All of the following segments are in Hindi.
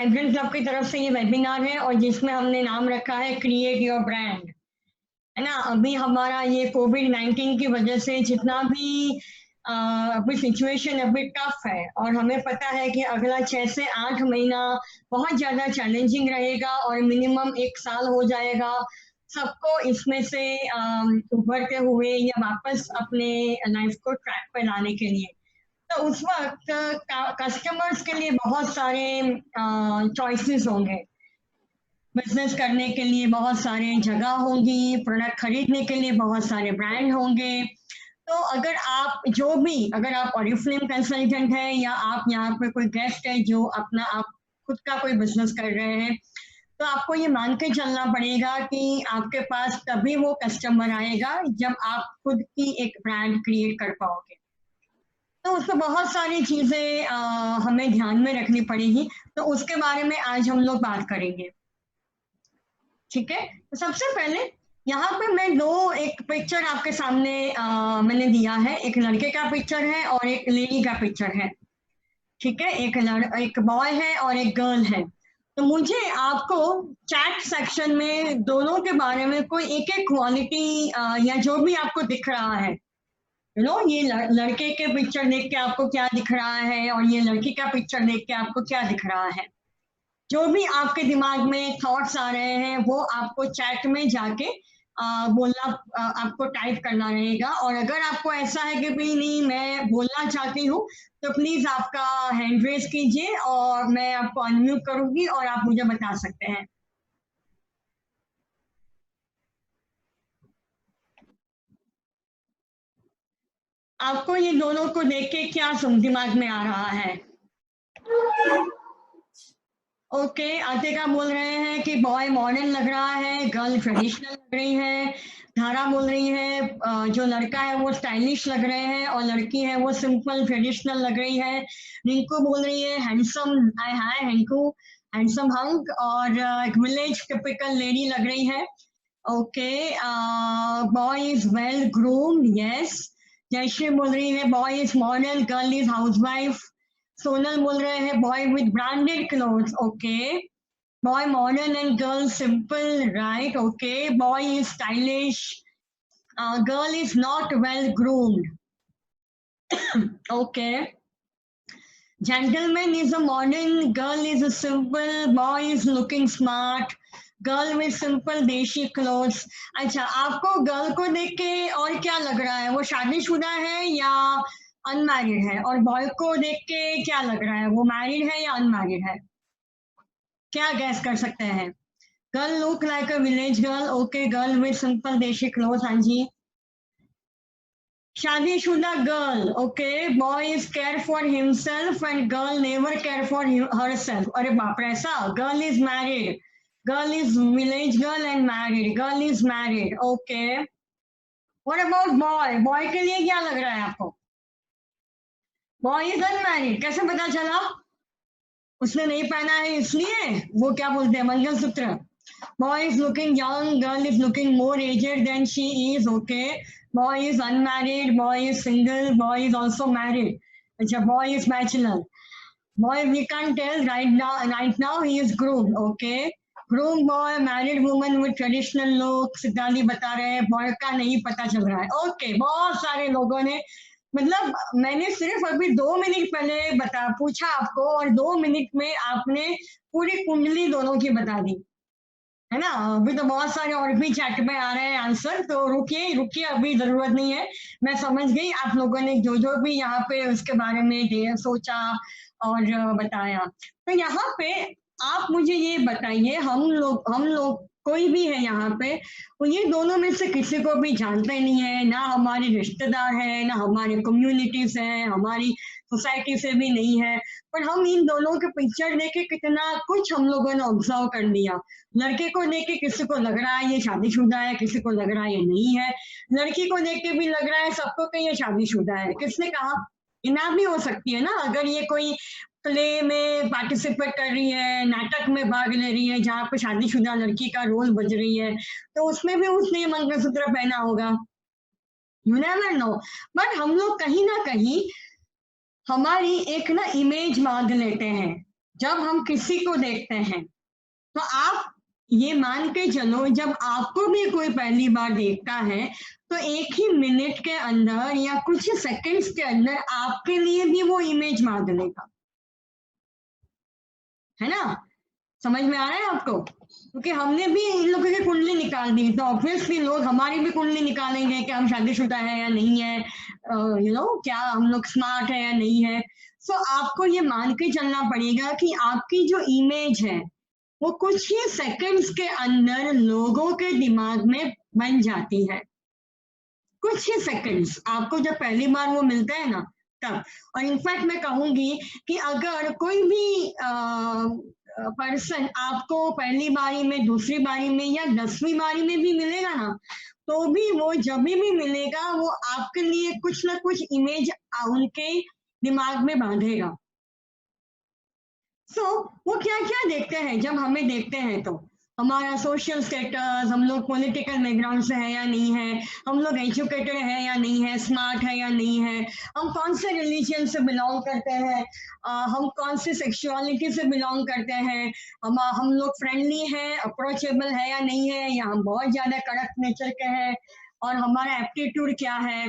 वाइब्रेंट क्लब की तरफ से ये वेबिनार है और जिसमें हमने नाम रखा है क्रिएट योर ब्रांड, है ना। अभी हमारा ये कोविड-19 की वजह से जितना भी अभी सिचुएशन अभी टफ है और हमें पता है कि अगला 6 से 8 महीना बहुत ज़्यादा चैलेंजिंग रहेगा और मिनिमम 1 साल हो जाएगा सबको इसमें से उभरते हुए या वापस अपने लाइफ को ट्रैक पे लाने के लिए। तो उस वक्त कस्टमर्स के लिए बहुत सारे चॉइसेस होंगे। बिजनेस करने के लिए बहुत सारे जगह होंगी, प्रोडक्ट खरीदने के लिए बहुत सारे ब्रांड होंगे। तो अगर आप ऑरिफ्लेम कंसल्टेंट है या आप यहाँ पे कोई गेस्ट है जो अपना आप खुद का कोई बिजनेस कर रहे हैं, तो आपको ये मान के चलना पड़ेगा कि आपके पास तभी वो कस्टमर आएगा जब आप खुद की एक ब्रांड क्रिएट कर पाओगे। तो उसमें बहुत सारी चीजें हमें ध्यान में रखनी पड़ेगी, तो उसके बारे में आज हम लोग बात करेंगे। ठीक है, तो सबसे पहले यहाँ पे मैं एक पिक्चर आपके सामने मैंने दिया है। एक लड़के का पिक्चर है और एक लेडी का पिक्चर है। ठीक है, एक बॉय है और एक गर्ल है। तो मुझे आपको चैट सेक्शन में दोनों के बारे में कोई एक एक क्वालिटी या जो भी आपको दिख रहा है, ये लड़के के पिक्चर देख के आपको क्या दिख रहा है और ये लड़की का पिक्चर देख के आपको क्या दिख रहा है, जो भी आपके दिमाग में थॉट्स आ रहे हैं वो आपको चैट में जाके बोलना, आपको टाइप करना रहेगा। और अगर आपको ऐसा है कि भाई नहीं मैं बोलना चाहती हूँ, तो प्लीज आपका हैंड रेज कीजिए और मैं आपको अनम्यूट करूंगी और आप मुझे बता सकते हैं। आपको ये दोनों को देख के क्या दिमाग में आ रहा है? ओके, आतिका बोल रहे हैं कि बॉय मॉडर्न लग रहा है, गर्ल ट्रेडिशनल लग रही है। धारा बोल रही है जो लड़का है वो स्टाइलिश लग रहे हैं और लड़की है वो सिंपल ट्रेडिशनल लग रही है। रिंकू बोल रही है handsome, hi hi Rinku, handsome hunk और एक विलेज टिपिकल लेडी लग रही है। Okay, boy is well groomed, yes. Jayshree बोल रही है boy is modern, girl is housewife. Sonal बोल रहे हैं boy with branded clothes, okay. Boy modern and girl simple, right, okay. Boy is stylish, girl is not well groomed, okay. Gentleman is a modern, girl is a simple, boy is looking smart, girl with simple देशी क्लोथ्स। अच्छा, आपको गर्ल को देख के और क्या लग रहा है, वो शादीशुदा है या अनमैरिड है? और बॉय को देख के क्या लग रहा है, वो मैरिड है या अनमैरिड है? क्या गैस कर सकते हैं? Girl look like a village girl, okay. Girl with simple देशी क्लोथ, हाँ जी। शादीशुदा girl, okay. Boy is care for himself and girl never care for herself. अरे बाप रे, ऐसा? Girl is married, girl is village girl and married, girl is married, okay. What about boy? Boy के लिए क्या लग रहा है आपको? बॉय इज अनमैरिड, कैसे पता चला? उसने नहीं पहना है इसलिए? वो क्या बोलते हैं, mangalsutra. Boy is looking young, girl is looking more aged than she is, okay. Boy is unmarried, boy is single, boy is also married. अच्छा, boy is bachelor. Boy we can't tell right now. Right now he is groomed, okay. Groomed boy, married woman with traditional looks इत्यादि बता रहे हैं, boy का नहीं पता चल रहा है, okay। बहुत सारे लोगों ने, मतलब मैंने सिर्फ अभी 2 मिनट पहले पूछा आपको और 2 मिनट में आपने पूरी कुंडली दोनों की बता दी, है ना। अभी तो बहुत सारे और भी चैट में आ रहे हैं आंसर, तो रुकिए रुकिए, अभी जरूरत नहीं है। मैं समझ गई आप लोगों ने जो जो भी यहाँ पे उसके बारे में सोचा और बताया। तो यहाँ पे आप मुझे ये बताइए, हम लोग कोई भी है यहाँ पे, तो ये दोनों में से किसी को भी जानते नहीं है, ना हमारे रिश्तेदार है, ना हमारे कम्युनिटीज है, हमारी सोसाइटी से भी नहीं है, पर हम इन दोनों के पिक्चर देख के कितना कुछ हम लोगों ने ऑब्जर्व कर लिया। लड़के को देख के किसी को लग रहा है ये शादीशुदा है, किसी को लग रहा है ये नहीं है। लड़की को देख के भी लग रहा है सबको कि ये शादीशुदा है। किसने कहा? इना भी हो सकती है ना, अगर ये कोई प्ले में पार्टिसिपेट कर रही है, नाटक में भाग ले रही है जहाँ पे शादीशुदा लड़की का रोल बज रही है, तो उसमें भी उसने मंगलसूत्र पहना होगा, यू नेवर नो। बट हम लोग कहीं ना कहीं हमारी एक ना इमेज बांध लेते हैं जब हम किसी को देखते हैं तो आप ये मान के चलो, जब आपको भी कोई पहली बार देखता है तो एक ही मिनट के अंदर या कुछ सेकंड्स के अंदर आपके लिए भी वो इमेज मांग लेगा, है ना? समझ में आ रहा है आपको? क्योंकि हमने भी इन लोगों की कुंडली निकाल दी तो ऑब्वियसली लोग हमारी भी कुंडली निकालेंगे कि हम शादीशुदा है या नहीं है, क्या हम लोग स्मार्ट है या नहीं है। सो आपको ये मान के चलना पड़ेगा कि आपकी जो इमेज है वो कुछ ही सेकंड्स के अंदर लोगों के दिमाग में बन जाती है। कुछ ही सेकंड्स आपको जब पहली बार वो मिलता है ना तब। और इनफैक्ट मैं कहूंगी कि अगर कोई भी पर्सन आपको पहली बारी में, दूसरी बारी में या 10वीं बारी में भी मिलेगा ना, तो भी वो जब भी मिलेगा वो आपके लिए कुछ ना कुछ इमेज उनके दिमाग में बांधेगा। वो क्या क्या देखते हैं जब हमें देखते हैं तो हमारा सोशल स्टेटस, हम लोग पॉलिटिकल बैकग्राउंड से है या नहीं है, हम लोग एजुकेटेड है या नहीं है, स्मार्ट है या नहीं है, हम कौन से रिलीजन से बिलोंग करते हैं, हम कौन सी सेक्सुअलिटी से बिलोंग करते हैं, हम लोग फ्रेंडली है, अप्रोचेबल है या नहीं है, या हम बहुत ज्यादा कड़क नेचर के हैं, और हमारा एप्टीट्यूड क्या है।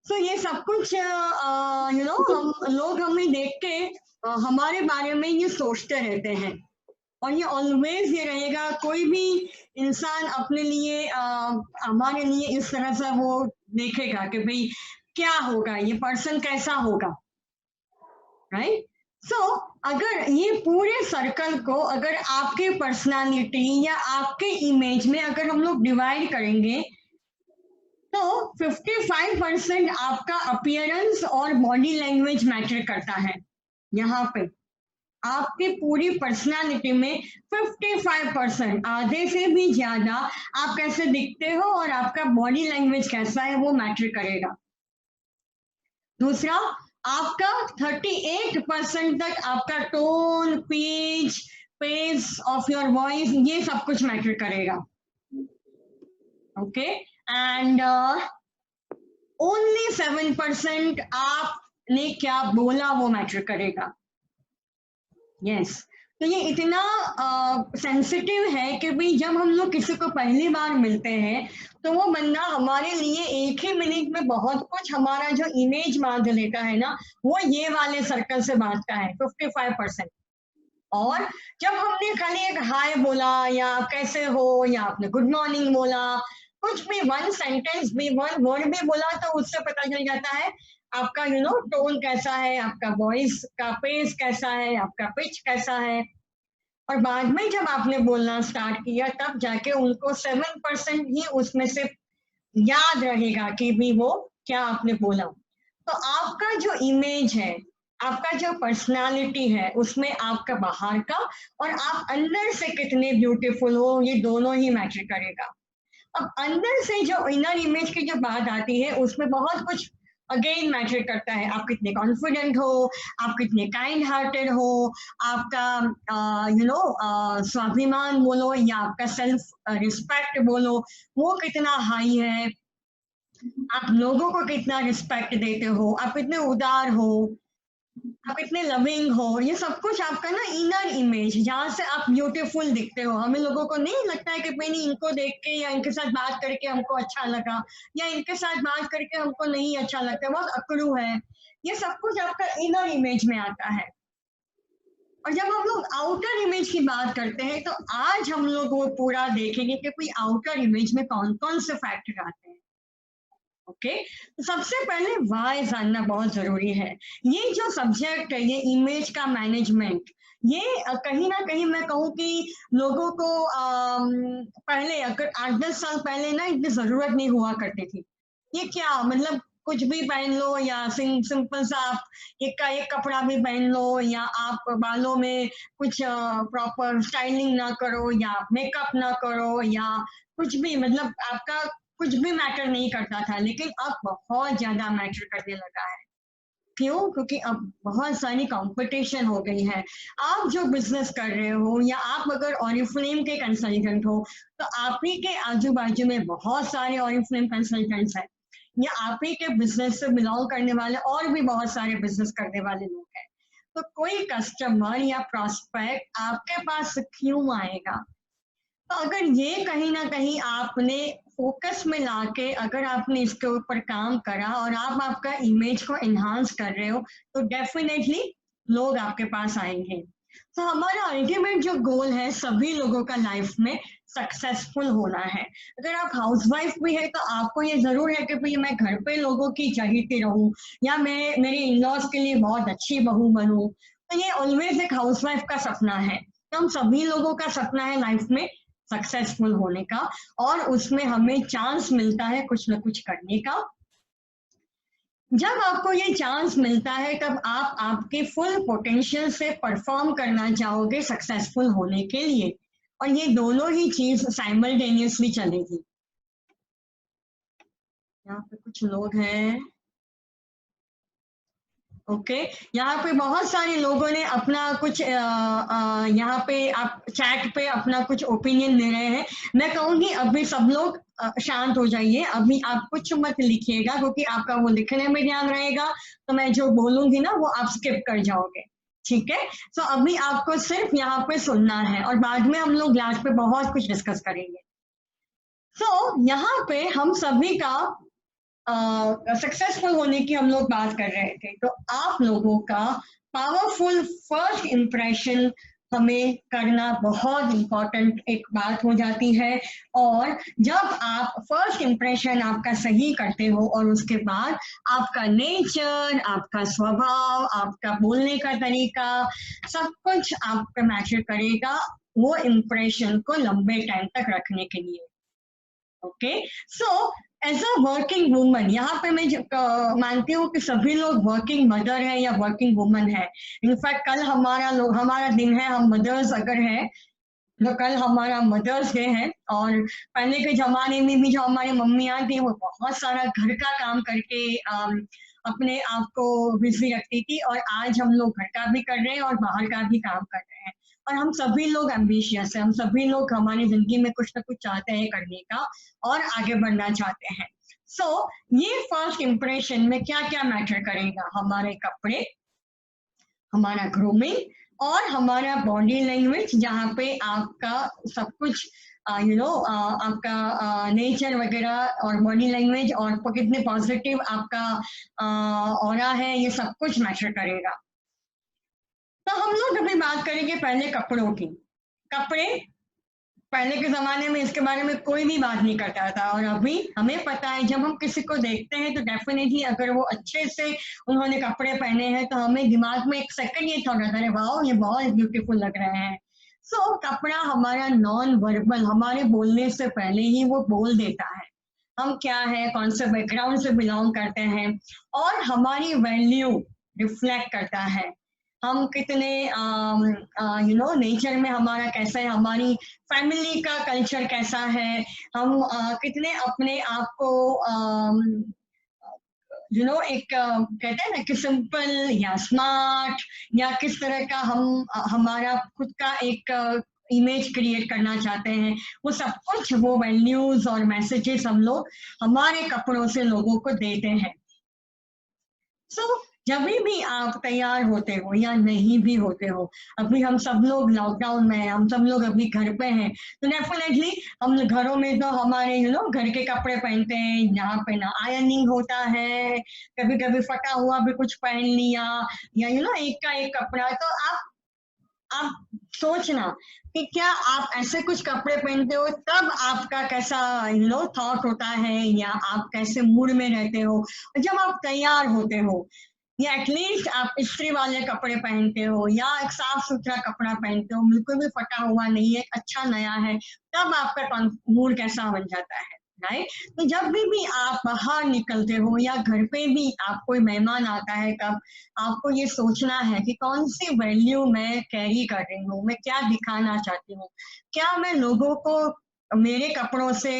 ये सब कुछ हम लोग हमें देख के हमारे बारे में ये सोचते रहते हैं। और ये ऑलवेज ये रहेगा, कोई भी इंसान अपने लिए हमारे लिए इस तरह से वो देखेगा कि भाई क्या होगा, ये पर्सन कैसा होगा, राइट? अगर ये पूरे सर्कल को अगर आपके पर्सनालिटी या आपके इमेज में अगर हम लोग डिवाइड करेंगे तो 55% आपका अपीयरेंस और बॉडी लैंग्वेज मैटर करता है। यहाँ पे आपकी पूरी पर्सनालिटी में 55%, आधे से भी ज्यादा आप कैसे दिखते हो और आपका बॉडी लैंग्वेज कैसा है वो मैटर करेगा। दूसरा, आपका 38% तक आपका tone, pitch, pace of your voice, ये सब कुछ मैटर करेगा। ओके, एंड ओनली 7% आपने क्या बोला वो मैटर करेगा। यस तो ये इतना सेंसिटिव है कि भाई जब हम लोग किसी को पहली बार मिलते हैं तो वो बंदा हमारे लिए एक ही मिनट में बहुत कुछ हमारा जो इमेज बांध लेता है ना, वो ये वाले सर्कल से बांधता है 55%। और जब हमने खाली एक हाय बोला या कैसे हो या आपने गुड मॉर्निंग बोला, कुछ भी वन सेंटेंस भी, वन वर्ड भी बोला, तो उससे पता चल जाता है आपका टोन कैसा है, आपका वॉइस का पेस कैसा है, आपका पिच कैसा है। और बाद में जब आपने बोलना स्टार्ट किया तब जाके उनको 7% ही उसमें से याद रहेगा कि भी वो क्या आपने बोला। तो आपका जो इमेज है, आपका जो पर्सनालिटी है, उसमें आपका बाहर का और आप अंदर से कितने ब्यूटीफुल हो, ये दोनों ही मैटर करेगा। अब अंदर से जो इनर इमेज की जो बात आती है उसमें बहुत कुछ अगेन मैटर करता है। आप कितने कॉन्फिडेंट हो, आप कितने काइंड हार्टेड हो, आपका स्वाभिमान बोलो या आपका सेल्फ रिस्पेक्ट बोलो, वो कितना हाई है, आप लोगों को कितना रिस्पेक्ट देते हो, आप कितने उदार हो, आप इतने लविंग हो, ये सब कुछ आपका ना इनर इमेज, जहाँ से आप ब्यूटीफुल दिखते हो। हमें लोगों को नहीं लगता है कि मैंने इनको देख के या इनके साथ बात करके हमको अच्छा लगा या इनके साथ बात करके हमको नहीं अच्छा लगता, बहुत अकड़ू है, ये सब कुछ आपका इनर इमेज में आता है। और जब हम लोग आउटर इमेज की बात करते हैं तो आज हम लोग वो पूरा देखेंगे कि कोई आउटर इमेज में कौन कौन से फैक्टर आते हैं। ओके, तो सबसे पहले वाई जानना बहुत जरूरी है। ये जो सब्जेक्ट है, ये इमेज का मैनेजमेंट, ये कहीं ना कहीं मैं कहूँ कि लोगों को पहले अगर 8-10 साल पहले ना इतनी जरूरत नहीं हुआ करती थी। ये क्या मतलब कुछ भी पहन लो या सिंपल सा आप एक का एक कपड़ा भी पहन लो, या आप बालों में कुछ प्रॉपर स्टाइलिंग ना करो या मेकअप ना करो या कुछ भी, मतलब आपका कुछ भी मैटर नहीं करता था। लेकिन अब बहुत ज्यादा मैटर करने लगा है। क्यों? क्योंकि अब बहुत सारी कंपटीशन हो गई है। आप जो बिजनेस कर रहे हो या आप अगर ऑरिफ्लेम के कंसल्टेंट हो तो आप ही के आजू बाजू में बहुत सारे ऑरिफ्लेम कंसल्टेंट्स हैं, या आप ही के बिजनेस से बिलोंग करने वाले और भी बहुत सारे बिजनेस करने वाले लोग हैं। तो कोई कस्टमर या प्रॉस्पेक्ट आपके पास क्यों आएगा? तो अगर ये कहीं ना कहीं आपने फोकस में लाके अगर आपने इसके ऊपर काम करा और आप आपका इमेज को एनहांस कर रहे हो, तो डेफिनेटली लोग आपके पास आएंगे। तो हमारा अल्टीमेट जो गोल है सभी लोगों का लाइफ में सक्सेसफुल होना है। अगर आप हाउसवाइफ भी है तो आपको ये जरूर है कि भाई मैं घर पे लोगों की चहीती रहूं या मैं मेरे इन लॉज के लिए बहुत अच्छी बहू बनूं। तो ये ऑलवेज एक हाउसवाइफ का सपना है। तो हम सभी लोगों का सपना है लाइफ में सक्सेसफुल होने का, और उसमें हमें चांस मिलता है कुछ ना कुछ करने का। जब आपको ये चांस मिलता है तब आप आपके फुल पोटेंशियल से परफॉर्म करना चाहोगे सक्सेसफुल होने के लिए, और ये दोनों ही चीज साइमल्टेनियसली चलेगी। यहाँ पे कुछ लोग हैं, ओके यहाँ पे बहुत सारे लोगों ने अपना कुछ यहाँ पे आप चैट पे अपना कुछ ओपिनियन दे रहे हैं। मैं कहूंगी अभी सब लोग शांत हो जाइए, अभी आप कुछ मत लिखिएगा क्योंकि आपका वो लिखने में ध्यान रहेगा, तो मैं जो बोलूंगी ना वो आप स्किप कर जाओगे, ठीक है? तो अभी आपको सिर्फ यहाँ पे सुनना है और बाद में हम लोग लास्ट पे बहुत कुछ डिस्कस करेंगे। तो यहाँ पे हम सभी का सक्सेसफुल होने की हम लोग बात कर रहे थे, तो आप लोगों का पावरफुल फर्स्ट इंप्रेशन हमें करना बहुत इंपॉर्टेंट एक बात हो जाती है। और जब आप फर्स्ट इंप्रेशन आपका सही करते हो और उसके बाद आपका नेचर, आपका स्वभाव, आपका बोलने का तरीका, सब कुछ आप पे मैटर करेगा वो इंप्रेशन को लंबे टाइम तक रखने के लिए। Okay, so as a working woman, यहाँ पे मैं मानती हूँ कि सभी लोग वर्किंग मदर है या वर्किंग वुमन है। इनफैक्ट कल हमारा दिन है, हम मदर्स अगर है तो कल हमारा मदर्स डे है। और पहले के जमाने में भी जो हमारी मम्मियाँ थी वो बहुत सारा घर का काम करके अपने आप को बिजी रखती थी, और आज हम लोग घर का भी कर रहे हैं और बाहर का भी काम कर रहे हैं। और हम सभी लोग एम्बिशियस है, हम सभी लोग हमारी जिंदगी में कुछ ना कुछ चाहते हैं करने का और आगे बढ़ना चाहते हैं। सो ये फर्स्ट इंप्रेशन में क्या क्या मैटर करेगा? हमारे कपड़े, हमारा ग्रूमिंग और हमारा बॉडी लैंग्वेज, जहाँ पे आपका सब कुछ आपका नेचर वगैरह और बॉडी लैंग्वेज और कितने पॉजिटिव आपका ऑरा है, ये सब कुछ मैटर करेगा। तो हम लोग अभी बात करेंगे पहले कपड़ों की। कपड़े पहले के जमाने में इसके बारे में कोई भी बात नहीं करता था, और अभी हमें पता है जब हम किसी को देखते हैं तो डेफिनेटली अगर वो अच्छे से उन्होंने कपड़े पहने हैं तो हमें दिमाग में एक सेकंड ये थॉट आता है, वाह ये बहुत ब्यूटीफुल लग रहे हैं। सो कपड़ा हमारा नॉन वर्बल, हमारे बोलने से पहले ही वो बोल देता है हम क्या है, कौन से बैकग्राउंड से बिलोंग करते हैं, और हमारी वैल्यू रिफ्लेक्ट करता है। हम कितने नेचर में हमारा कैसा है, हमारी फैमिली का कल्चर कैसा है, हम कितने अपने आप को एक कहते हैं ना कि सिंपल या स्मार्ट, या किस तरह का हम हमारा खुद का एक इमेज क्रिएट करना चाहते हैं, वो सब कुछ वो वैल्यूज और मैसेजेस हम लोग हमारे कपड़ों से लोगों को देते हैं। सो जब भी आप तैयार होते हो या नहीं भी होते हो, अभी हम सब लोग लॉकडाउन में हैं, हम सब लोग अभी घर पे हैं, तो डेफिनेटली हम घरों में तो हमारे घर के कपड़े पहनते हैं जहाँ पे ना आयरनिंग होता है, कभी कभी फटा हुआ भी कुछ पहन लिया, या एक का एक कपड़ा। तो आप सोचना कि क्या आप ऐसे कुछ कपड़े पहनते हो तब आपका कैसा थॉट होता है, या आप कैसे मूड में रहते हो जब आप तैयार होते हो, या एटलीस्ट आप इस्त्री वाले कपड़े पहनते हो या एक साफ सुथरा कपड़ा पहनते हो, बिल्कुल भी फटा हुआ नहीं है, अच्छा नया है, तब आपका मूड कैसा बन जाता है, राइट? तो जब भी आप बाहर निकलते हो या घर पे भी आप कोई मेहमान आता है, तब आपको ये सोचना है कि कौन सी वैल्यू मैं कैरी कर रही हूँ, मैं क्या दिखाना चाहती हूँ, क्या मैं लोगों को मेरे कपड़ों से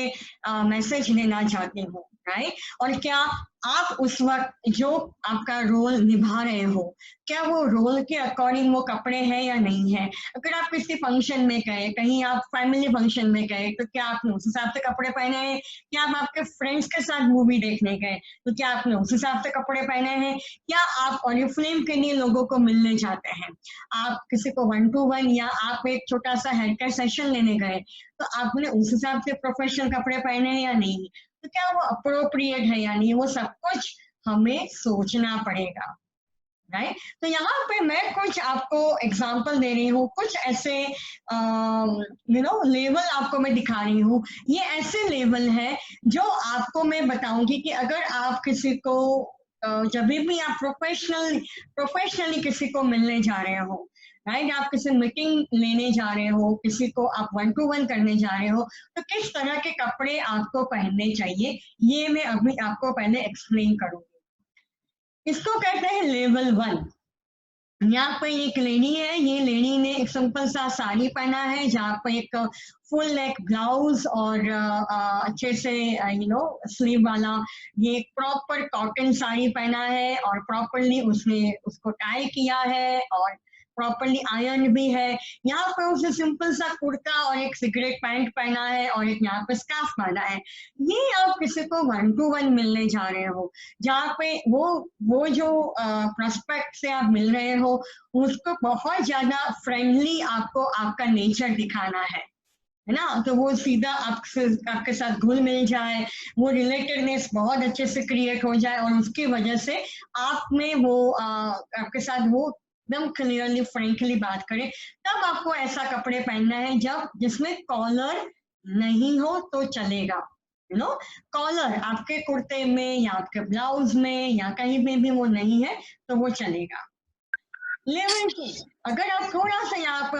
मैसेज देना चाहती हूँ, राइट? और क्या आप उस वक्त जो आपका रोल निभा रहे हो, क्या वो रोल के अकॉर्डिंग वो कपड़े हैं या नहीं है। अगर आप किसी फंक्शन में गए, कहीं आप फैमिली फंक्शन में गए, तो क्या आपने उस हिसाब से कपड़े पहने हैं। क्या आप आपके फ्रेंड्स के साथ मूवी देखने गए, तो क्या आपने उस हिसाब से कपड़े पहने हैं। क्या आप ऑरिफ्लेम के लिए लोगों को मिलने जाते हैं, आप किसी को 1 to 1 या आप एक छोटा सा हेयर केयर सेशन लेने गए, तो आपने उस हिसाब से प्रोफेशनल कपड़े पहने हैं या नहीं। तो क्या वो अप्रोप्रिएट है या नहीं, वो सब कुछ हमें सोचना पड़ेगा, राइट। तो यहाँ पे मैं कुछ आपको एग्जांपल दे रही हूँ, कुछ ऐसे लेवल आपको मैं दिखा रही हूँ। ये ऐसे लेवल है जो आपको मैं बताऊंगी कि अगर आप किसी को जब भी आप प्रोफेशनली किसी को मिलने जा रहे हो, राइट, आप किसी मीटिंग लेने जा रहे हो, किसी को आप 1 to 1 करने जा रहे हो, तो किस तरह के कपड़े आपको पहनने चाहिए, ये मैं अभी आपको पहले एक्सप्लेन करूंगी। इसको कहते हैं लेवल 1। यहाँ पे एक लेडी है, ये लेडी ने एक सिंपल सा साड़ी पहना है, जहाँ पे एक फुल नेक ब्लाउज और अच्छे से स्लीव वाला ये एक प्रॉपर कॉटन साड़ी पहना है, और प्रॉपरली उसने उसको टाई किया है, और प्रॉपरली आयरन भी है। यहाँ पे उसने सिंपल सा कुर्ता और एक सिगरेट पैंट पहना है, और एक यहाँ पे स्कार्फ पहना है। ये आप किसी को 1 to 1 मिलने जा रहे हो, जहाँ पे वो जो प्रोस्पेक्ट से आप मिल रहे हो, उसको बहुत ज्यादा फ्रेंडली आपको आपका नेचर दिखाना है ना। तो वो सीधा आपके साथ घुल मिल जाए, वो रिलेटेडनेस बहुत अच्छे से क्रिएट हो जाए, और उसकी वजह से आप में वो आपके साथ वो एकदम क्लियरली फ्रेंकली बात करे। तब आपको ऐसा कपड़े पहनना है जब जिसमें कॉलर नहीं हो तो चलेगा। कॉलर आपके कुर्ते में या आपके ब्लाउज में या कहीं में भी वो नहीं है तो वो चलेगा। लेवल 2, अगर आप थोड़ा सा यहाँ पे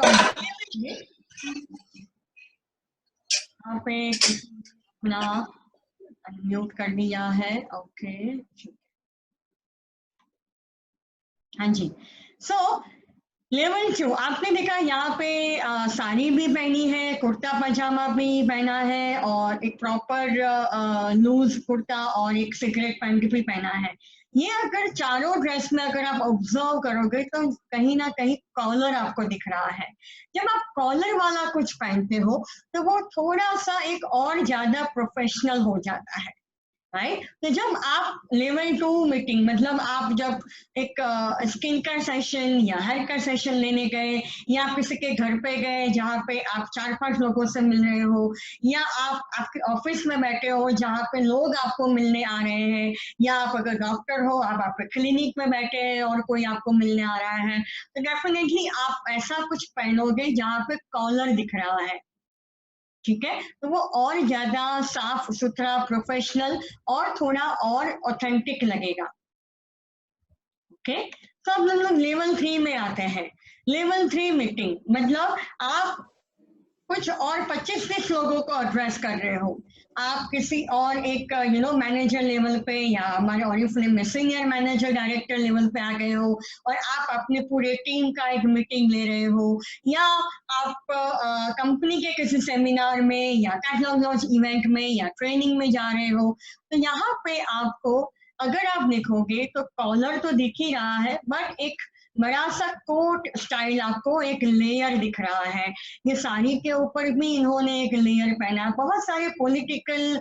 अपना अनम्यूट कर दिया है, ओके। हाँ जी। लेवल 2 आपने देखा यहाँ पे साड़ी भी पहनी है, कुर्ता पजामा भी पहना है, और एक प्रॉपर लूज कुर्ता और एक सिगरेट पैंट भी पहना है। ये अगर चारों ड्रेस में अगर आप ऑब्जर्व करोगे तो कहीं ना कहीं कॉलर आपको दिख रहा है। जब आप कॉलर वाला कुछ पहनते हो तो वो थोड़ा सा एक और ज्यादा प्रोफेशनल हो जाता है, राइट। तो जब आप लेवल 2 मीटिंग, मतलब आप जब एक स्किन केयर सेशन या हेयर केयर सेशन लेने गए, या आप किसी के घर पे गए जहाँ पे आप 4-5 लोगों से मिल रहे हो, या आप आपके ऑफिस में बैठे हो जहाँ पे लोग आपको मिलने आ रहे हैं, या आप अगर डॉक्टर हो आप आपके क्लिनिक में बैठे हैं और कोई आपको मिलने आ रहा है, तो डेफिनेटली आप ऐसा कुछ पहनोगे जहाँ पे कॉलर दिख रहा है, ठीक है। तो वो और ज्यादा साफ सुथरा, प्रोफेशनल और थोड़ा और ऑथेंटिक लगेगा, ओके। तो अब हम लोग लेवल 3 में आते हैं। लेवल 3 मीटिंग मतलब आप कुछ और 25-30 लोगों को एड्रेस कर रहे हो। आप किसी और एक मैनेजर लेवल पे, या हमारे ऑरिफ्लेम में सीनियर मैनेजर डायरेक्टर लेवल पे आ गए हो, और आप अपने पूरे टीम का एक मीटिंग ले रहे हो, या आप कंपनी के किसी सेमिनार में या कैटलॉग लॉन्च इवेंट में या ट्रेनिंग में जा रहे हो। तो यहाँ पे आपको अगर आप देखोगे तो कॉलर तो दिख ही रहा है, बट एक बड़ा सा कोट स्टाइल आपको एक लेयर दिख रहा है। ये साड़ी के ऊपर भी इन्होंने एक लेयर पहना है। बहुत सारे पॉलिटिकल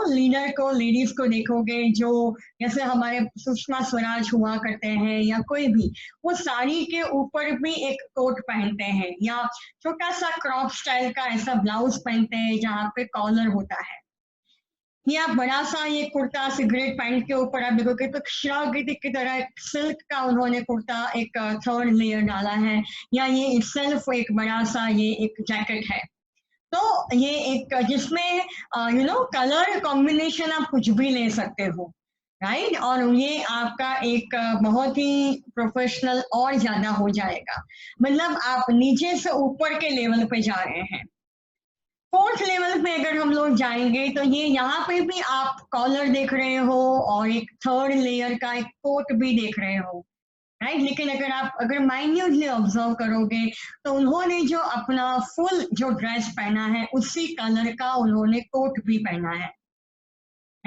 लीडर को, लेडीज को देखोगे जो जैसे हमारे सुषमा स्वराज हुआ करते हैं, या कोई भी, वो साड़ी के ऊपर भी एक कोट पहनते हैं, या छोटा सा क्रॉप स्टाइल का ऐसा ब्लाउज पहनते हैं जहाँ पे कॉलर होता है, या बड़ा सा ये कुर्ता सिगरेट पैंट के ऊपर आप देखोगे तो श्रग की तरह सिल्क का उन्होंने कुर्ता एक 3rd लेयर डाला है, या ये सेल्फ एक बड़ा सा ये एक जैकेट है। तो ये एक जिसमें कलर कॉम्बिनेशन आप कुछ भी ले सकते हो, राइट। और ये आपका एक बहुत ही प्रोफेशनल और ज्यादा हो जाएगा, मतलब आप नीचे से ऊपर के लेवल पे जा रहे हैं। 4th लेवल पे अगर हम लोग जाएंगे तो ये यहाँ पे भी आप कॉलर देख रहे हो और एक 3rd लेयर का एक कोट भी देख रहे हो, राइट। लेकिन अगर माइन्यूटली ऑब्जर्व करोगे तो उन्होंने जो अपना फुल जो ड्रेस पहना है उसी कलर का उन्होंने कोट भी पहना है,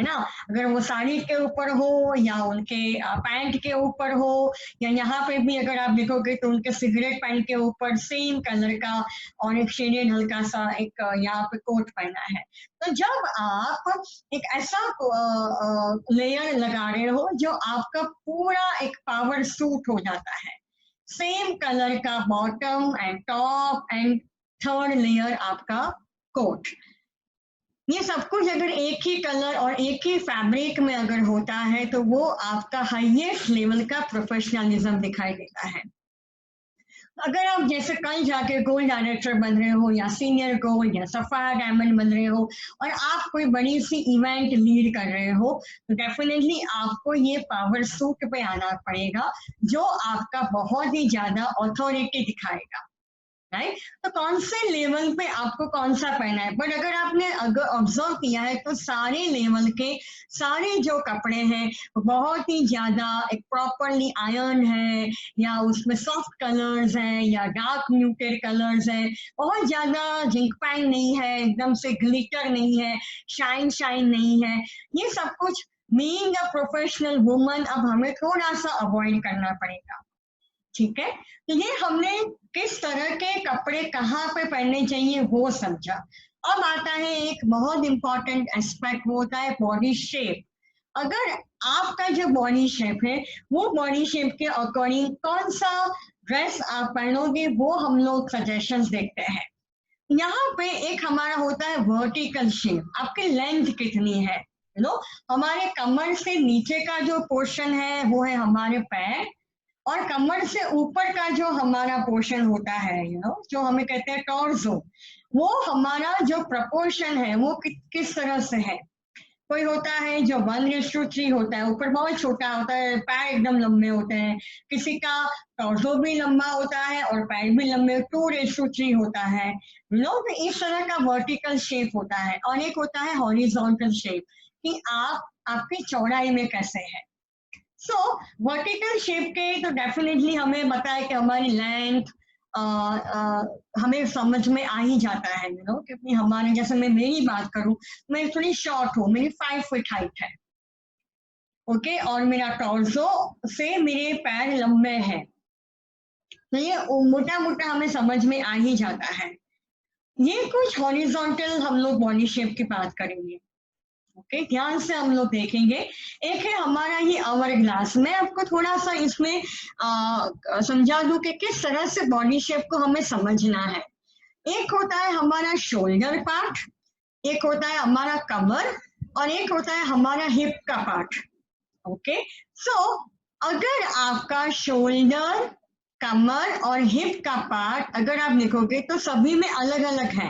है ना। अगर वो साड़ी के ऊपर हो या उनके पैंट के ऊपर हो, या यहाँ पे भी अगर आप देखोगे तो उनके सिगरेट पैंट के ऊपर सेम कलर का और एक शेडेड हल्का सा एक यहाँ पे कोट पहना है। तो जब आप एक ऐसा लेयर लगा रहे हो जो आपका पूरा एक पावर सूट हो जाता है, सेम कलर का bottom and top and third layer आपका कोट, ये सब कुछ अगर एक ही कलर और एक ही फैब्रिक में अगर होता है तो वो आपका हाईएस्ट लेवल का प्रोफेशनलिज्म दिखाई देता है। अगर आप जैसे कल जाके गोल्ड डायरेक्टर बन रहे हो या सीनियर गोल्ड या सफायर डायमंड बन रहे हो और आप कोई बड़ी सी इवेंट लीड कर रहे हो, तो डेफिनेटली आपको ये पावर सूट पे आना पड़ेगा जो आपका बहुत ही ज्यादा ऑथोरिटी दिखाएगा, राइट। तो कौन से लेवल पे आपको कौन सा पहना है, बट अगर आपने अगर ऑब्जर्व किया है तो सारे लेवल के सारे जो कपड़े हैं बहुत ही ज्यादा एक प्रॉपरली आयरन है, या उसमें सॉफ्ट कलर्स हैं या डार्क म्यूटेड कलर्स हैं, बहुत ज्यादा जिंक पैंग नहीं है, एकदम से ग्लिटर नहीं है, शाइन शाइन नहीं है, ये सब कुछ बीइंग अ प्रोफेशनल वुमन अब हमें थोड़ा सा अवॉइड करना पड़ेगा, ठीक है। तो ये हमने किस तरह के कपड़े कहाँ पे पहनने चाहिए वो समझा। अब आता है एक बहुत इंपॉर्टेंट एस्पेक्ट, वो होता है बॉडी शेप। अगर आपका जो बॉडी शेप है वो बॉडी शेप के अकॉर्डिंग कौन सा ड्रेस आप पहनोगे वो हम लोग सजेशंस देखते हैं। यहाँ पे एक हमारा होता है वर्टिकल शेप, आपकी लेंथ कितनी है, यू नो, हमारे कमर से नीचे का जो पोर्शन है वो है हमारे पैर, और कमर से ऊपर का जो हमारा पोर्शन होता है, यू नो, जो हमें कहते हैं टॉर्सो, वो हमारा जो प्रपोर्शन है वो किस तरह से है। कोई होता है जो 1:3 होता है, ऊपर बहुत छोटा होता है, पैर एकदम लंबे होते हैं, किसी का टॉर्सो भी लंबा होता है और पैर भी लंबे, 2:3 होता है, यू नो। तो इस तरह का वर्टिकल शेप होता है, और एक होता है हॉरिजॉन्टल शेप, कि आप आपकी चौड़ाई में कैसे है। सो वर्टिकल शेप के तो डेफिनेटली हमें बताए कि हमारी लेंथ हमें समझ में आ ही जाता है, यू नो, क्योंकि हमारे जैसे मैं मेरी बात करूं, मैं थोड़ी शॉर्ट हूँ, मेरी 5 फीट हाइट है, ओके, और मेरा टॉर्सो से मेरे पैर लंबे हैं, तो ये मोटा मोटा हमें समझ में आ ही जाता है। ये कुछ हॉरिजॉन्टल हम लोग बॉडी शेप की बात करेंगे, ओके, ध्यान से हम लोग देखेंगे। एक है हमारा ये आवर ग्लास, मैं आपको थोड़ा सा इसमें समझा दूं कि किस तरह से बॉडी शेप को हमें समझना है। एक होता है हमारा शोल्डर पार्ट, एक होता है हमारा कमर, और एक होता है हमारा हिप का पार्ट, ओके। सो अगर आपका शोल्डर, कमर और हिप का पार्ट अगर आप देखोगे तो सभी में अलग अलग है।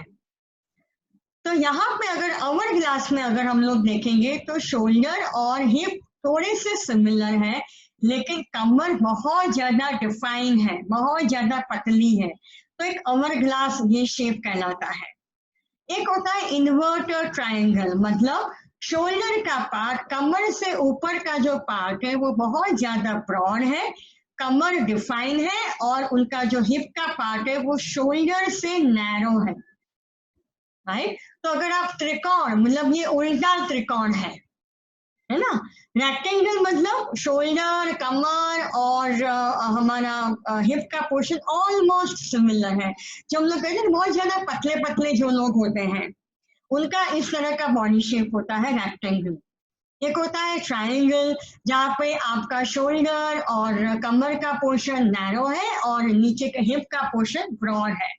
तो यहाँ पे अगर आवर ग्लास में अगर हम लोग देखेंगे तो शोल्डर और हिप थोड़े से सिमिलर है, लेकिन कमर बहुत ज्यादा डिफाइन है, बहुत ज्यादा पतली है, तो एक आवर ग्लास ये शेप कहलाता है। एक होता है इन्वर्टेड ट्रायंगल, मतलब शोल्डर का पार्ट, कमर से ऊपर का जो पार्ट है वो बहुत ज्यादा ब्रॉड है, कमर डिफाइन है, और उनका जो हिप का पार्ट है वो शोल्डर से नैरो है, राइट। तो अगर आप त्रिकोण, मतलब ये उल्टा त्रिकोण है ना, रेक्टेंगल मतलब शोल्डर, कमर और हमारा हिप का पोर्शन ऑलमोस्ट सिमिलर है। जो हम लोग कहते हैं बहुत ज्यादा पतले पतले जो लोग होते हैं उनका इस तरह का बॉडी शेप होता है रेक्टेंगल। एक होता है ट्रायंगल, जहाँ पे आपका शोल्डर और कमर का पोर्शन नैरो है और नीचे के हिप का पोर्शन ब्रॉड है।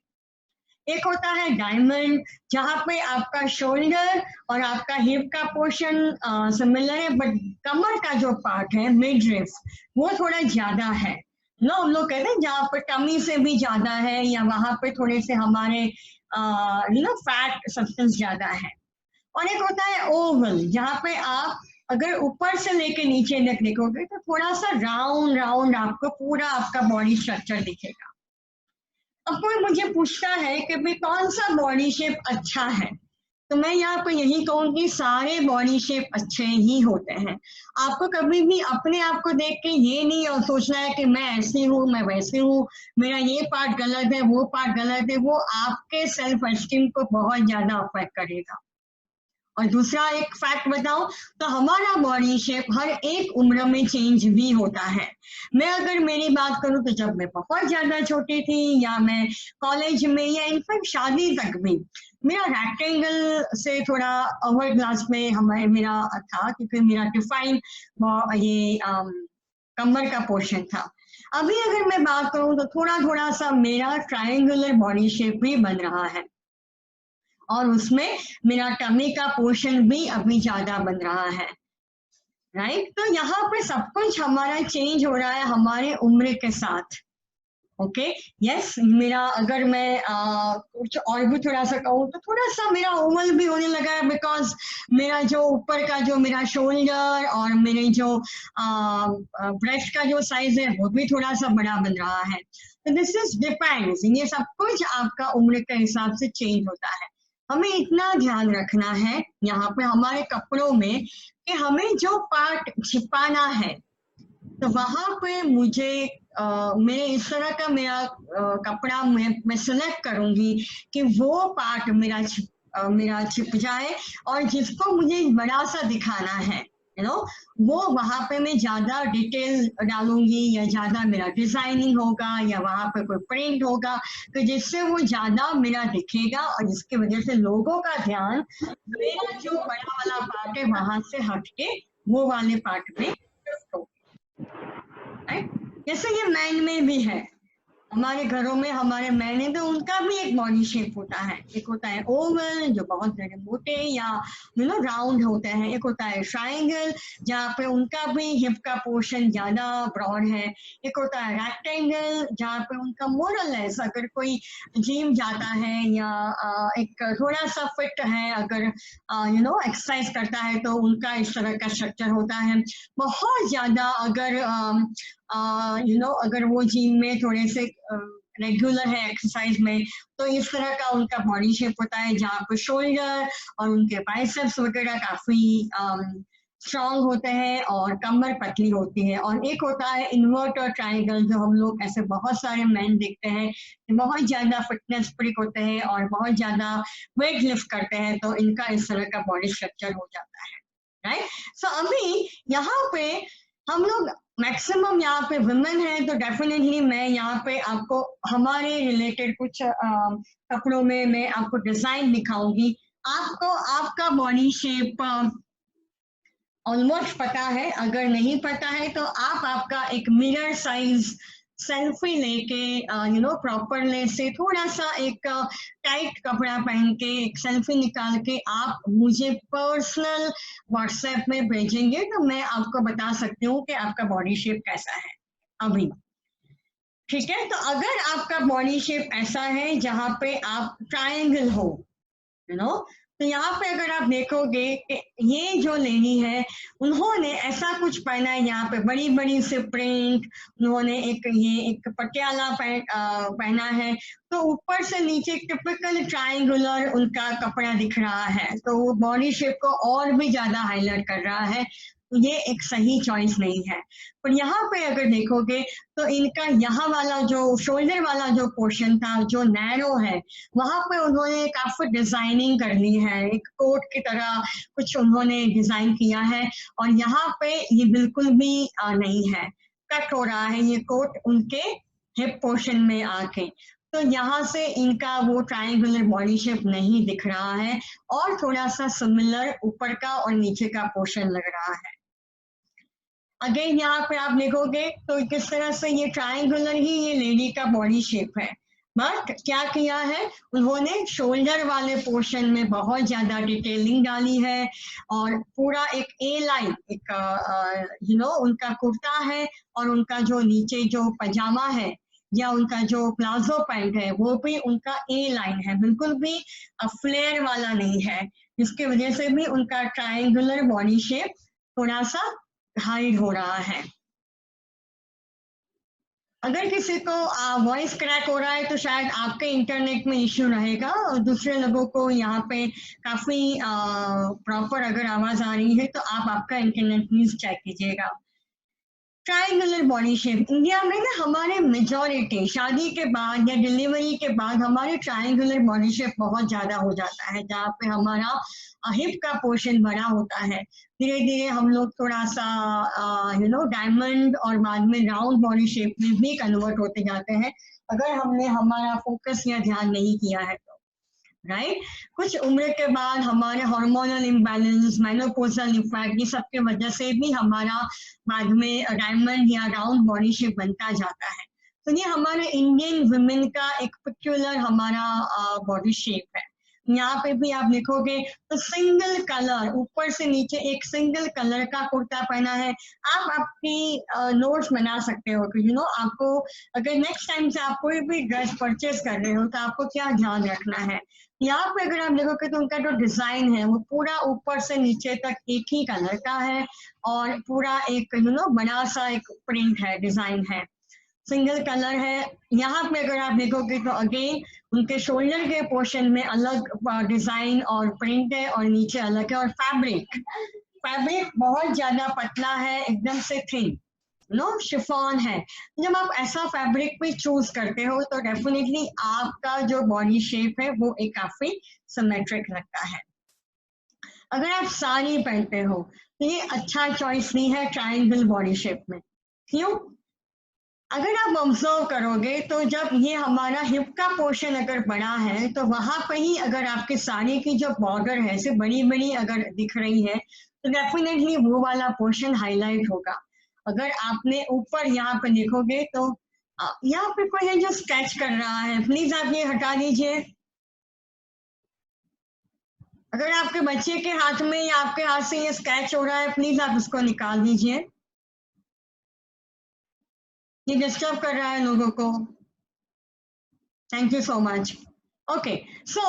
एक होता है डायमंड, जहाँ पे आपका शोल्डर और आपका हिप का पोर्शन सिमिलर है, बट कमर का जो पार्ट है मिडरिफ वो थोड़ा ज्यादा है ना, हम लोग कहते हैं जहाँ पे टमी से भी ज्यादा है, या वहां पे थोड़े से हमारे फैट सब्सटेंस ज्यादा है। और एक होता है ओवल, जहाँ पे आप अगर ऊपर से लेके नीचे तक देखोगे तो थोड़ा सा राउंड राउंड आपको पूरा आपका बॉडी स्ट्रक्चर दिखेगा। अब कोई मुझे पूछता है कि भाई कौन सा बॉडी शेप अच्छा है, तो मैं यहाँ पे यही कहूँगी सारे बॉडी शेप अच्छे ही होते हैं। आपको कभी भी अपने आप को देख के ये नहीं और सोचना है कि मैं ऐसी हूँ, मैं वैसी हूँ, मेरा ये पार्ट गलत है, वो पार्ट गलत है, वो आपके सेल्फ एस्टीम को बहुत ज्यादा अफेक्ट करेगा। और दूसरा एक फैक्ट बताऊं तो हमारा बॉडी शेप हर एक उम्र में चेंज भी होता है। मैं अगर मेरी बात करूं तो जब मैं बहुत ज्यादा छोटी थी या मैं कॉलेज में या इनफैक्ट शादी तक भी मेरा रेक्टेंगल से थोड़ा ओवर ग्लास में हमारे मेरा था, क्योंकि मेरा डिफाइन ये कमर का पोर्शन था। अभी अगर मैं बात करूं तो थोड़ा थोड़ा सा मेरा ट्रायंगुलर बॉडी शेप भी बन रहा है और उसमें मेरा टमी का पोर्शन भी अभी ज्यादा बन रहा है। राइट, तो यहाँ पे सब कुछ हमारा चेंज हो रहा है हमारे उम्र के साथ। ओके, यस, मेरा अगर मैं कुछ और भी थोड़ा सा कहूँ तो थोड़ा सा मेरा ओवल भी होने लगा है, बिकॉज मेरा जो ऊपर का जो मेरा शोल्डर और मेरे जो ब्रेस्ट का जो साइज है वो भी थोड़ा सा बड़ा बन रहा है। तो दिस इज डिपेंड्स, ये सब कुछ आपका उम्र के हिसाब से चेंज होता है। हमें इतना ध्यान रखना है यहाँ पे हमारे कपड़ों में कि हमें जो पार्ट छिपाना है तो वहां पे मुझे मैं इस तरह का मेरा कपड़ा मैं सिलेक्ट करूंगी कि वो पार्ट मेरा छिप जाए और जिसको मुझे बड़ा सा दिखाना है, वो वहां पे मैं ज्यादा डिटेल डालूंगी या ज्यादा मेरा डिजाइनिंग होगा या वहां पे कोई प्रिंट होगा, तो जिससे वो ज्यादा मेरा दिखेगा और जिसकी वजह से लोगों का ध्यान मेरा जो बड़ा वाला पार्ट है वहां से हट के वो वाले पार्ट में शिफ्ट हो। जैसे ये मैन में भी है, हमारे घरों में हमारे मैन है तो उनका भी एक बॉडी शेप होता है। एक होता है ओवल जो बहुत बड़े मोटे या राउंड होते हैं, एक होता है ट्रायंगल जहाँ पे उनका भी हिप का पोर्शन ज्यादा ब्रॉड है, एक होता है रेक्टेंगल जहाँ पे उनका मोरलेस अगर कोई जिम जाता है या एक थोड़ा सा फिट है, अगर एक्सरसाइज करता है तो उनका इस तरह का स्ट्रक्चर होता है। बहुत ज्यादा अगर अगर वो जिम में थोड़े से रेगुलर है एक्सरसाइज में तो इस तरह का उनका बॉडी शेप होता है जहाँ पे शोल्डर और उनके बाइसेप्स वगैरह काफी स्ट्रॉन्ग होते हैं और कमर पतली होती है। और एक होता है इन्वर्टर ट्रायंगल जो हम लोग ऐसे बहुत सारे मैन देखते हैं, बहुत ज्यादा फिटनेस फ्रीक होते हैं और बहुत ज्यादा वेट लिफ्ट करते हैं, तो इनका इस तरह का बॉडी स्ट्रक्चर हो जाता है। राइट, सो अभी यहाँ पे हम लोग मैक्सिमम यहाँ पे वुमेन है तो डेफिनेटली मैं यहाँ पे आपको हमारे रिलेटेड कुछ कपड़ों में मैं आपको डिजाइन दिखाऊंगी। आपको आपका बॉडी शेप ऑलमोस्ट पता है, अगर नहीं पता है तो आप आपका एक मिरर साइज सेल्फी लेके प्रॉपर से थोड़ा सा एक टाइट कपड़ा पहन के एक सेल्फी निकाल के आप मुझे पर्सनल व्हाट्सएप में भेजेंगे तो मैं आपको बता सकती हूँ कि आपका बॉडी शेप कैसा है अभी। ठीक है, तो अगर आपका बॉडी शेप ऐसा है जहाँ पे आप ट्रायंगल हो, तो यहाँ पे अगर आप देखोगे कि ये जो लेडी है उन्होंने ऐसा कुछ पहना है, यहाँ पे बड़ी बड़ी से प्रिंट, उन्होंने एक पटियाला पहना है, तो ऊपर से नीचे टिपिकल ट्रायंगुलर उनका कपड़ा दिख रहा है, तो वो बॉडी शेप को और भी ज्यादा हाईलाइट कर रहा है, तो ये एक सही चॉइस नहीं है। पर यहाँ पे अगर देखोगे तो इनका यहाँ वाला जो शोल्डर वाला जो पोर्शन था जो नैरो है वहां पे उन्होंने काफी डिजाइनिंग कर ली है, एक कोट की तरह कुछ उन्होंने डिजाइन किया है और यहाँ पे ये बिल्कुल भी नहीं है, कट हो रहा है ये कोट उनके हिप पोर्शन में आके, तो यहाँ से इनका वो ट्रायंगुलर बॉडी शेप नहीं दिख रहा है और थोड़ा सा सिमिलर ऊपर का और नीचे का पोर्शन लग रहा है। अगेन यहाँ पे आप देखोगे तो किस तरह से ये ट्रायंगुलर ही ये लेडी का बॉडी शेप है, बट क्या किया है उन्होंने शोल्डर वाले पोर्शन में बहुत ज्यादा डिटेलिंग डाली है और पूरा एक ए लाइन एक उनका कुर्ता है और उनका जो नीचे जो पजामा है या उनका जो प्लाजो पैंट है वो भी उनका ए लाइन है, बिल्कुल भी फ्लेयर वाला नहीं है, जिसकी वजह से भी उनका ट्रायंगुलर बॉडी शेप थोड़ा सा हाइड हो रहा है। अगर किसी को वॉइस क्रैक हो रहा है तो शायद आपके इंटरनेट में इश्यू रहेगा और दूसरे लोगों को यहाँ पे काफी प्रॉपर अगर आवाज आ रही है तो आप आपका इंटरनेट प्लीज चेक कीजिएगा। ट्रायंगुलर बॉडी शेप इंडिया में ना हमारे मेजॉरिटी शादी के बाद या डिलीवरी के बाद हमारे ट्रायंगुलर बॉडी शेप बहुत ज्यादा हो जाता है, जहाँ पे हमारा हिप का पोर्शन बड़ा होता है। धीरे धीरे हम लोग थोड़ा सा डायमंड और बाद में राउंड बॉडी शेप में भी कन्वर्ट होते जाते हैं, अगर हमने हमारा फोकस या ध्यान नहीं किया है तो। राइट कुछ उम्र के बाद हमारे हार्मोनल इम्बैलेंस, मेनोपॉजल इफेक्ट, ये सब के वजह से भी हमारा बाद में डायमंड या राउंड बॉडी शेप बनता जाता है। तो ये हमारे इंडियन वुमेन का एक पर्टिकुलर हमारा बॉडी शेप है। यहाँ पे भी आप देखोगे तो सिंगल कलर, ऊपर से नीचे एक सिंगल कलर का कुर्ता पहना है। आप आपकी नोट्स बना सकते हो कि आपको अगर नेक्स्ट टाइम से आप कोई भी ड्रेस परचेज कर रहे हो तो आपको क्या ध्यान रखना है। यहाँ पे अगर आप देखोगे तो उनका जो डिजाइन है वो पूरा ऊपर से नीचे तक एक ही कलर का है और पूरा एक बड़ा सा एक प्रिंट है, डिजाइन है, सिंगल कलर है। यहाँ पे अगर आप देखोगे तो अगेन उनके शोल्डर के पोर्शन में अलग डिजाइन और प्रिंट है और नीचे अलग है। और फैब्रिक बहुत ज्यादा पतला है, एकदम से थिन शिफॉन है। जब आप ऐसा फैब्रिक भी चूज करते हो तो डेफिनेटली आपका जो बॉडी शेप है वो एक काफी सिमेट्रिक लगता है। अगर आप साड़ी पहनते हो तो ये अच्छा चॉइस नहीं है ट्रायंगल बॉडी शेप में। क्यों? अगर आप ऑब्जर्व करोगे तो जब ये हमारा हिप का पोर्शन अगर बड़ा है तो वहां पर ही अगर आपके साड़ी की जो बॉर्डर है से बड़ी बड़ी अगर दिख रही है तो डेफिनेटली वो वाला पोर्शन हाईलाइट होगा। अगर आपने ऊपर यहाँ पे देखोगे तो यहाँ पे कोई है जो स्केच कर रहा है, प्लीज आप ये हटा दीजिए। अगर आपके बच्चे के हाथ में या आपके हाथ से ये स्केच हो रहा है, प्लीज आप उसको निकाल दीजिए, ये डिस्टर्ब कर रहा है लोगों को। Thank you so much. Okay so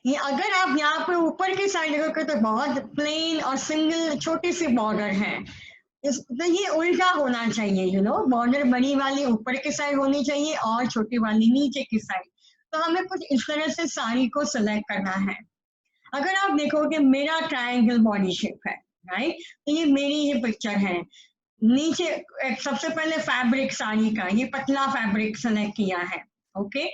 ये अगर आप यहाँ पे ऊपर की साइड देखोगे तो बहुत प्लेन और सिंगल छोटी सी बॉर्डर है। तो ये उल्टा होना चाहिए, बॉर्डर बड़ी वाली ऊपर की साइड होनी चाहिए और छोटी वाली नीचे की साइड। तो हमें कुछ इस तरह से साड़ी को सिलेक्ट करना है। अगर आप देखोगे मेरा ट्रायंगल बॉडी शेप है, राइट, तो ये मेरी ये पिक्चर है। नीचे सबसे पहले फैब्रिक साड़ी का ये पतला फैब्रिक सेलेक्ट किया है। ओके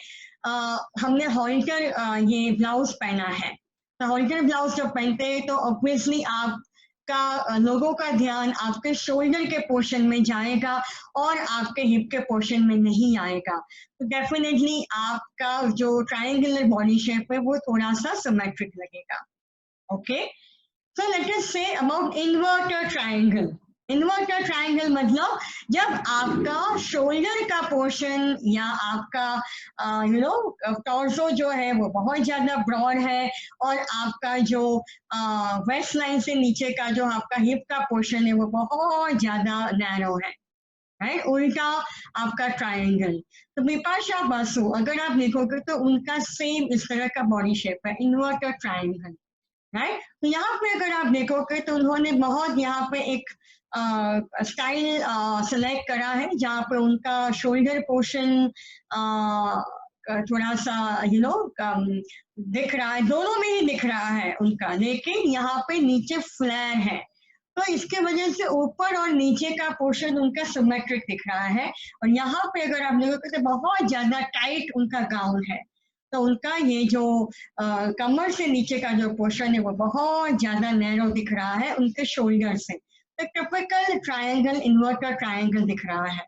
हमने हॉल्टर ये ब्लाउज पहना है। तो हॉल्टर ब्लाउज जब पहनते हैं तो ऑब्वियसली आपका लोगों का ध्यान आपके शोल्डर के पोर्शन में जाएगा और आपके हिप के पोर्शन में नहीं आएगा। तो डेफिनेटली आपका जो ट्रायंगुलर बॉडी शेप है वो थोड़ा सा सिमेट्रिक लगेगा। Okay so let us say about inverted triangle. Inverted triangle मतलब जब आपका शोल्डर का पोर्शन या आपका टॉर्सो जो है वो बहुत ज्यादा ब्रॉड है और आपका जो वेस्ट लाइन से नीचे का जो आपका हिप का पोर्शन है वो बहुत ज्यादा नैरो है, राइट, उल्टा आपका ट्रायंगल। तो बिपाशा बासु अगर आप देखोगे तो उनका सेम इस तरह का बॉडी शेप है, इन्वर्टेड ट्रायंगल, राइट। तो यहाँ पे अगर आप देखोगे तो उन्होंने बहुत यहाँ पे एक स्टाइल सेलेक्ट करा है जहाँ पे उनका शोल्डर पोर्शन थोड़ा सा दिख रहा है, दोनों में ही दिख रहा है उनका, लेकिन यहाँ पे नीचे फ्लेयर है तो इसके वजह से ऊपर और नीचे का पोर्शन उनका सिमेट्रिक दिख रहा है। और यहाँ पे अगर आप देखोगे तो बहुत ज्यादा टाइट उनका गाउन है, तो उनका ये जो कमर से नीचे का जो पोर्शन है वो बहुत ज्यादा नैरो दिख रहा है उनके शोल्डर से। तो टिपिकल ट्रायंगल, इन्वर्टेड ट्रायंगल दिख रहा है।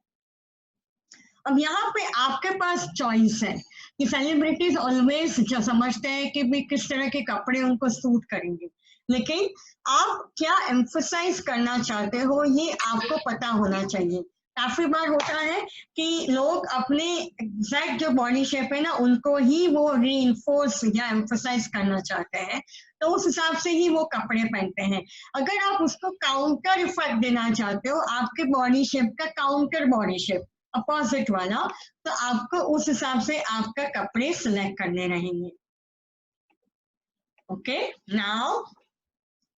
अब यहाँ पे आपके पास चॉइस है कि सेलिब्रिटीज ऑलवेज समझते हैं कि भी किस तरह के कपड़े उनको सूट करेंगे, लेकिन आप क्या एम्फसाइज करना चाहते हो ये आपको पता होना चाहिए। काफी बार होता है कि लोग अपने एग्जैक्ट जो बॉडी शेप है ना उनको ही वो रीइंफोर्स या एम्फसाइज करना चाहते हैं, तो उस हिसाब से ही वो कपड़े पहनते हैं। अगर आप उसको काउंटर इफेक्ट देना चाहते हो, आपके बॉडी शेप का काउंटर बॉडी शेप अपोजिट वाला, तो आपको उस हिसाब से आपका कपड़े सिलेक्ट करने रहेंगे। ओके नाउ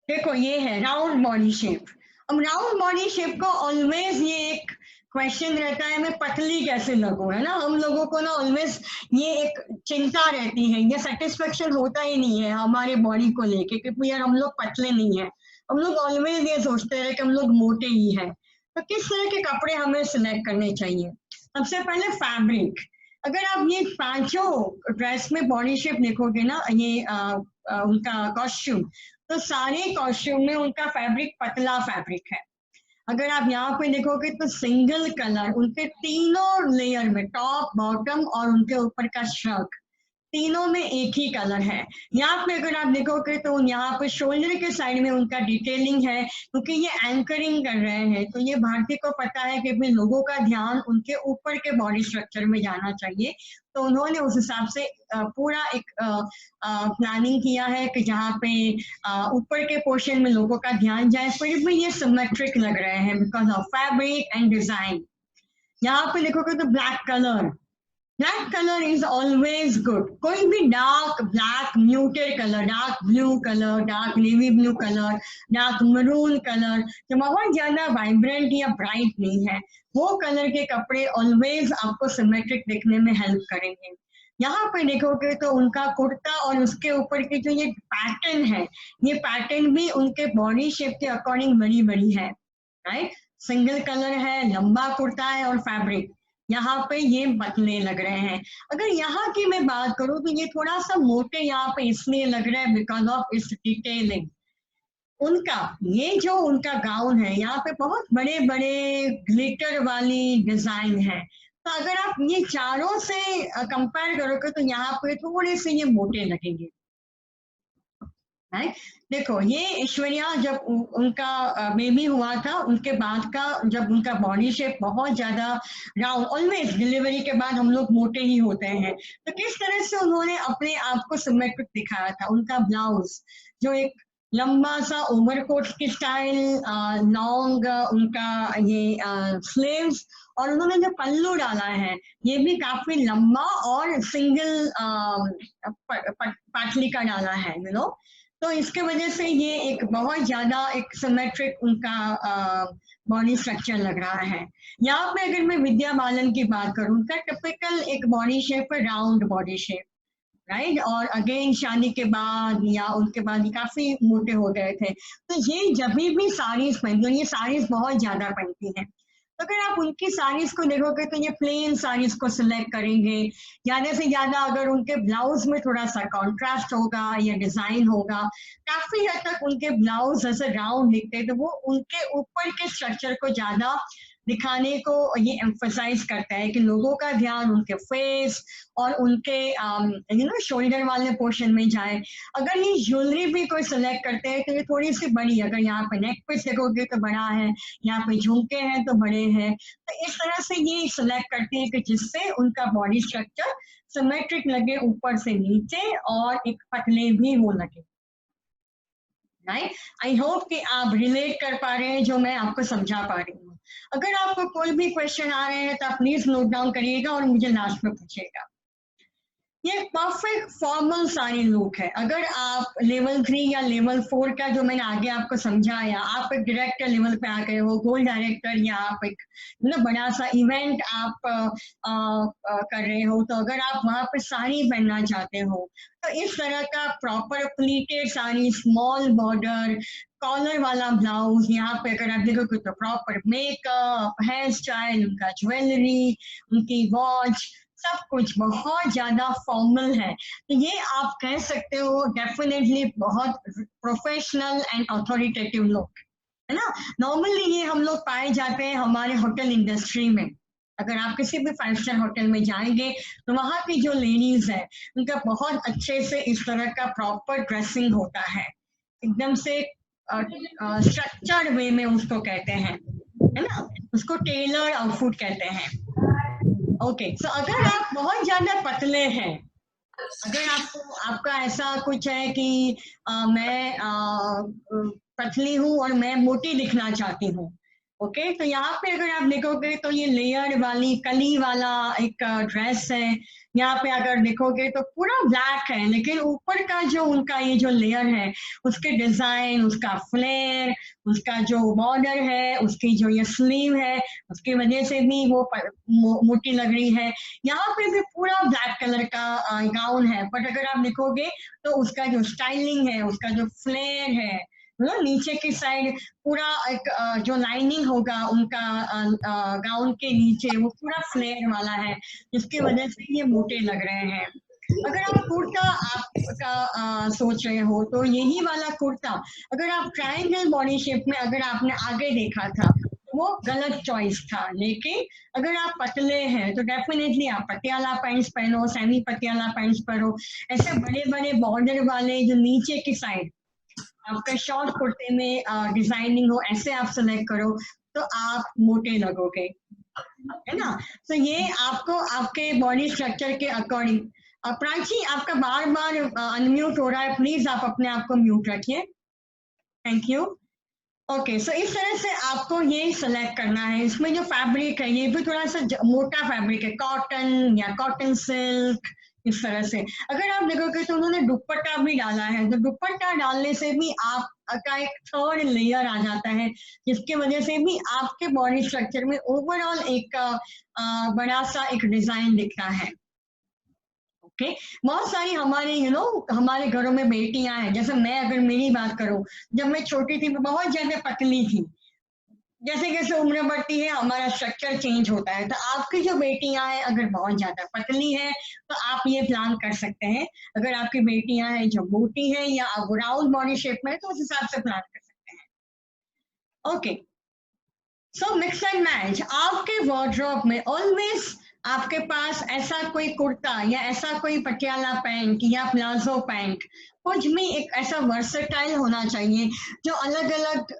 देखो ये है राउंड बॉडी शेप। अब राउंड बॉडी शेप को ऑलवेज ये एक क्वेश्चन रहता है मैं पतली कैसे लगूं, है ना। हम लोगों को ना ऑलवेज ये एक चिंता रहती है, ये सेटिस्फेक्शन होता ही नहीं है हमारे बॉडी को लेके कि यार हम लोग पतले नहीं है। हम लोग ऑलवेज ये सोचते रहे कि हम लोग मोटे ही हैं। तो किस तरह के कपड़े हमें सिलेक्ट करने चाहिए? सबसे पहले फैब्रिक। अगर आप ये पांचों ड्रेस में बॉडी शेप देखोगे ना, ये उनका कॉस्ट्यूम, तो सारे कॉस्ट्यूम में उनका फैब्रिक पतला फैब्रिक है। अगर आप यहाँ पे देखोगे तो सिंगल कलर उनके तीनों लेयर में, टॉप बॉटम और उनके ऊपर का शर्ट, तीनों में एक ही कलर है। यहाँ पे अगर आप देखोगे तो यहाँ पे शोल्डर के साइड में उनका डिटेलिंग है, क्योंकि ये एंकरिंग कर रहे हैं, तो ये भारतीय को पता है कि अपने लोगों का ध्यान उनके ऊपर के बॉडी स्ट्रक्चर में जाना चाहिए, तो उन्होंने उस हिसाब से पूरा एक प्लानिंग किया है कि जहाँ पे ऊपर के पोर्शन में लोगों का ध्यान जाए, फिर भी ये सिमेट्रिक लग रहे हैं because of fabric and design. यहाँ पे देखोगे तो black colour is always good. कोई भी dark black muted colour, dark blue colour, dark navy blue colour, dark maroon colour जो बहुत ज्यादा वाइब्रेंट या ब्राइट नहीं है, वो कलर के कपड़े ऑलवेज आपको सिमेट्रिक दिखने में हेल्प करेंगे। यहाँ पे देखोगे तो उनका कुर्ता और उसके ऊपर के जो ये पैटर्न है, ये पैटर्न भी उनके बॉडी शेप के अकॉर्डिंग बड़ी बड़ी है, राइट। सिंगल कलर है, लंबा कुर्ता है और फैब्रिक यहाँ पे ये पतले लग रहे हैं। अगर यहाँ की मैं बात करूँ तो ये थोड़ा सा मोटे यहाँ पे इसलिए लग रहा है बिकॉज ऑफ इस डिटेलिंग। उनका ये जो उनका गाउन है, यहाँ पे बहुत बड़े बड़े ग्लिटर वाली डिजाइन है, तो अगर आप ये चारों से कंपेयर करोगे तो यहाँ पे थोड़े से ये मोटे लगेंगे, राइट। देखो ये ऐश्वर्या जब उनका बेबी हुआ था, उनके बाद का जब उनका बॉडी शेप बहुत ज्यादा राउंड, ऑलवेज डिलीवरी के बाद हम लोग मोटे ही होते हैं, तो किस तरह से उन्होंने अपने आप को सिमेट्रिक दिखाया था। उनका ब्लाउज जो एक लंबा सा ओवरकोट की स्टाइल, लॉन्ग उनका ये स्लीव्स, और उन्होंने जो पल्लू डाला है ये भी काफी लंबा और सिंगल पाटली का डाला है, यू नो। तो इसके वजह से ये एक बहुत ज्यादा एक सिमेट्रिक उनका बॉडी स्ट्रक्चर लग रहा है। यहाँ पे अगर मैं विद्या बालन की बात करूँ, उनका टिपिकल एक बॉडी शेप है, राउंड बॉडी शेप, राइट। और अगेन शादी के बाद या उनके बाद ये काफी मोटे हो गए थे, तो ये जब भी साड़ीज पहनती है, ये साड़ीज बहुत ज्यादा पहनती हैं, तो अगर आप उनकी साड़ीज को देखोगे तो ये प्लेन साड़ीज को सिलेक्ट करेंगे ज्यादा से ज्यादा। अगर उनके ब्लाउज में थोड़ा सा कॉन्ट्रास्ट होगा या डिजाइन होगा, काफी हद तक उनके ब्लाउज जैसे राउंड दिखते हैं, तो वो उनके ऊपर के स्ट्रक्चर को ज्यादा दिखाने को ये एम्फसाइज करता है कि लोगों का ध्यान उनके फेस और उनके शोल्डर वाले पोर्शन में जाए। अगर ये ज्वेलरी भी कोई सिलेक्ट करते हैं तो ये थोड़ी सी बड़ी, अगर यहाँ पे नेक पे देखोगे तो बड़ा है, यहाँ पे झुमके हैं तो बड़े हैं, तो इस तरह से ये सिलेक्ट करते हैं कि जिससे उनका बॉडी स्ट्रक्चर सिमेट्रिक लगे ऊपर से नीचे और एक पतले भी वो लगे, राइट। आई होप कि आप रिलेट कर पा रहे हैं जो मैं आपको समझा पा रही हूँ। अगर आपको कोई भी क्वेश्चन आ रहे हैं तो आप प्लीज नोट डाउन करिएगा और मुझे लास्ट में पूछिएगा। ये परफेक्ट फॉर्मल साड़ी लुक है। अगर आप लेवल 3 या लेवल 4 का जो मैंने आगे आपको समझाया, आप एक डायरेक्टर लेवल पे आ गए हो, गोल्ड डायरेक्टर, या आप एक बड़ा सा इवेंट आप कर रहे हो, तो अगर आप वहां पे साड़ी पहनना चाहते हो तो इस तरह का proper pleated sari, small border, collar वाला ब्लाउज, यहाँ पे अगर आप देखोगे तो प्रॉपर मेकअप, हेयर स्टाइल, उनका ज्वेलरी, उनकी वॉच, सब कुछ बहुत ज्यादा फॉर्मल है, तो ये आप कह सकते हो डेफिनेटली बहुत प्रोफेशनल एंड अथॉरिटेटिव लुक है ना। नॉर्मली ये हम लोग पाए जाते हैं हमारे होटल इंडस्ट्री में। अगर आप किसी भी 5 स्टार होटल में जाएंगे तो वहाँ की जो लेडीज है उनका बहुत अच्छे से इस तरह का प्रॉपर ड्रेसिंग होता है, एकदम से स्ट्रक्चर्ड वे में उसको कहते हैं, है ना, उसको टेलर आउटफिट कहते हैं। ओके, सो अगर आप बहुत ज्यादा पतले हैं, अगर आपका ऐसा कुछ है कि मैं पतली हूँ और मैं मोटी दिखना चाहती हूँ, ओके, तो यहाँ पे अगर आप देखोगे तो ये लेयर वाली कली वाला एक ड्रेस है। यहाँ पे अगर देखोगे तो पूरा ब्लैक है, लेकिन ऊपर का जो उनका ये जो लेयर है, उसके डिजाइन, उसका फ्लेयर, उसका जो बॉर्डर है, उसकी जो ये स्लीव है, उसकी वजह से भी वो मोटी लग रही है। यहाँ पे भी पूरा ब्लैक कलर का गाउन है, बट अगर आप देखोगे तो उसका जो स्टाइलिंग है, उसका जो फ्लेयर है, मतलब नीचे की साइड पूरा एक जो लाइनिंग होगा उनका गाउन के नीचे वो पूरा फ्लेयर वाला है, जिसकी वजह से ये मोटे लग रहे हैं। अगर आप कुर्ता आपका सोच रहे हो तो यही वाला कुर्ता अगर आप ट्रायंगल बॉडी शेप में अगर आपने आगे देखा था वो गलत चॉइस था, लेकिन अगर आप पतले हैं तो डेफिनेटली आप पटियाला पैंट्स पहनो, सेमी पटियाला पैंट्स पहनो, ऐसे बड़े बड़े बॉर्डर वाले जो नीचे की साइड आपका शॉर्ट कुर्ते में डिजाइनिंग हो, ऐसे आप सेलेक्ट करो तो आप मोटे लगोगे, है ना। तो ये आपको आपके बॉडी स्ट्रक्चर के अकॉर्डिंग। प्राची आपका बार बार अनम्यूट हो रहा है, प्लीज आप अपने आप को म्यूट रखिए, थैंक यू। ओके, सो इस तरह से आपको ये सेलेक्ट करना है। इसमें जो फैब्रिक है ये भी थोड़ा सा मोटा फैब्रिक है, कॉटन या कॉटन सिल्क, इस तरह से। अगर आप देखोगे तो उन्होंने दुपट्टा भी डाला है, तो दुपट्टा डालने से भी आपका एक थर्ड लेयर आ जाता है, जिसकी वजह से भी आपके बॉडी स्ट्रक्चर में ओवरऑल एक बड़ा सा एक डिजाइन दिखता है। ओके, बहुत सारी हमारे हमारे घरों में बेटियां हैं, जैसे मैं अगर मेरी बात करूं, जब मैं छोटी थी मैं बहुत ज्यादा पतली थी। जैसे जैसे उम्र बढ़ती है हमारा स्ट्रक्चर चेंज होता है, तो आपकी जो बेटियां हैं अगर बहुत ज्यादा पतली है तो आप ये प्लान कर सकते हैं। अगर आपकी बेटियां हैं जो मोटी है या राउंड बॉडी शेप में है, तो उस हिसाब से प्लान कर सकते हैं। Okay, so mix and match. आपके वार्डरोब में ऑलवेज आपके पास ऐसा कोई कुर्ता या ऐसा कोई पटियाला पैंट या प्लाजो पैंट कुछ भी एक ऐसा वर्सेटाइल होना चाहिए जो अलग अलग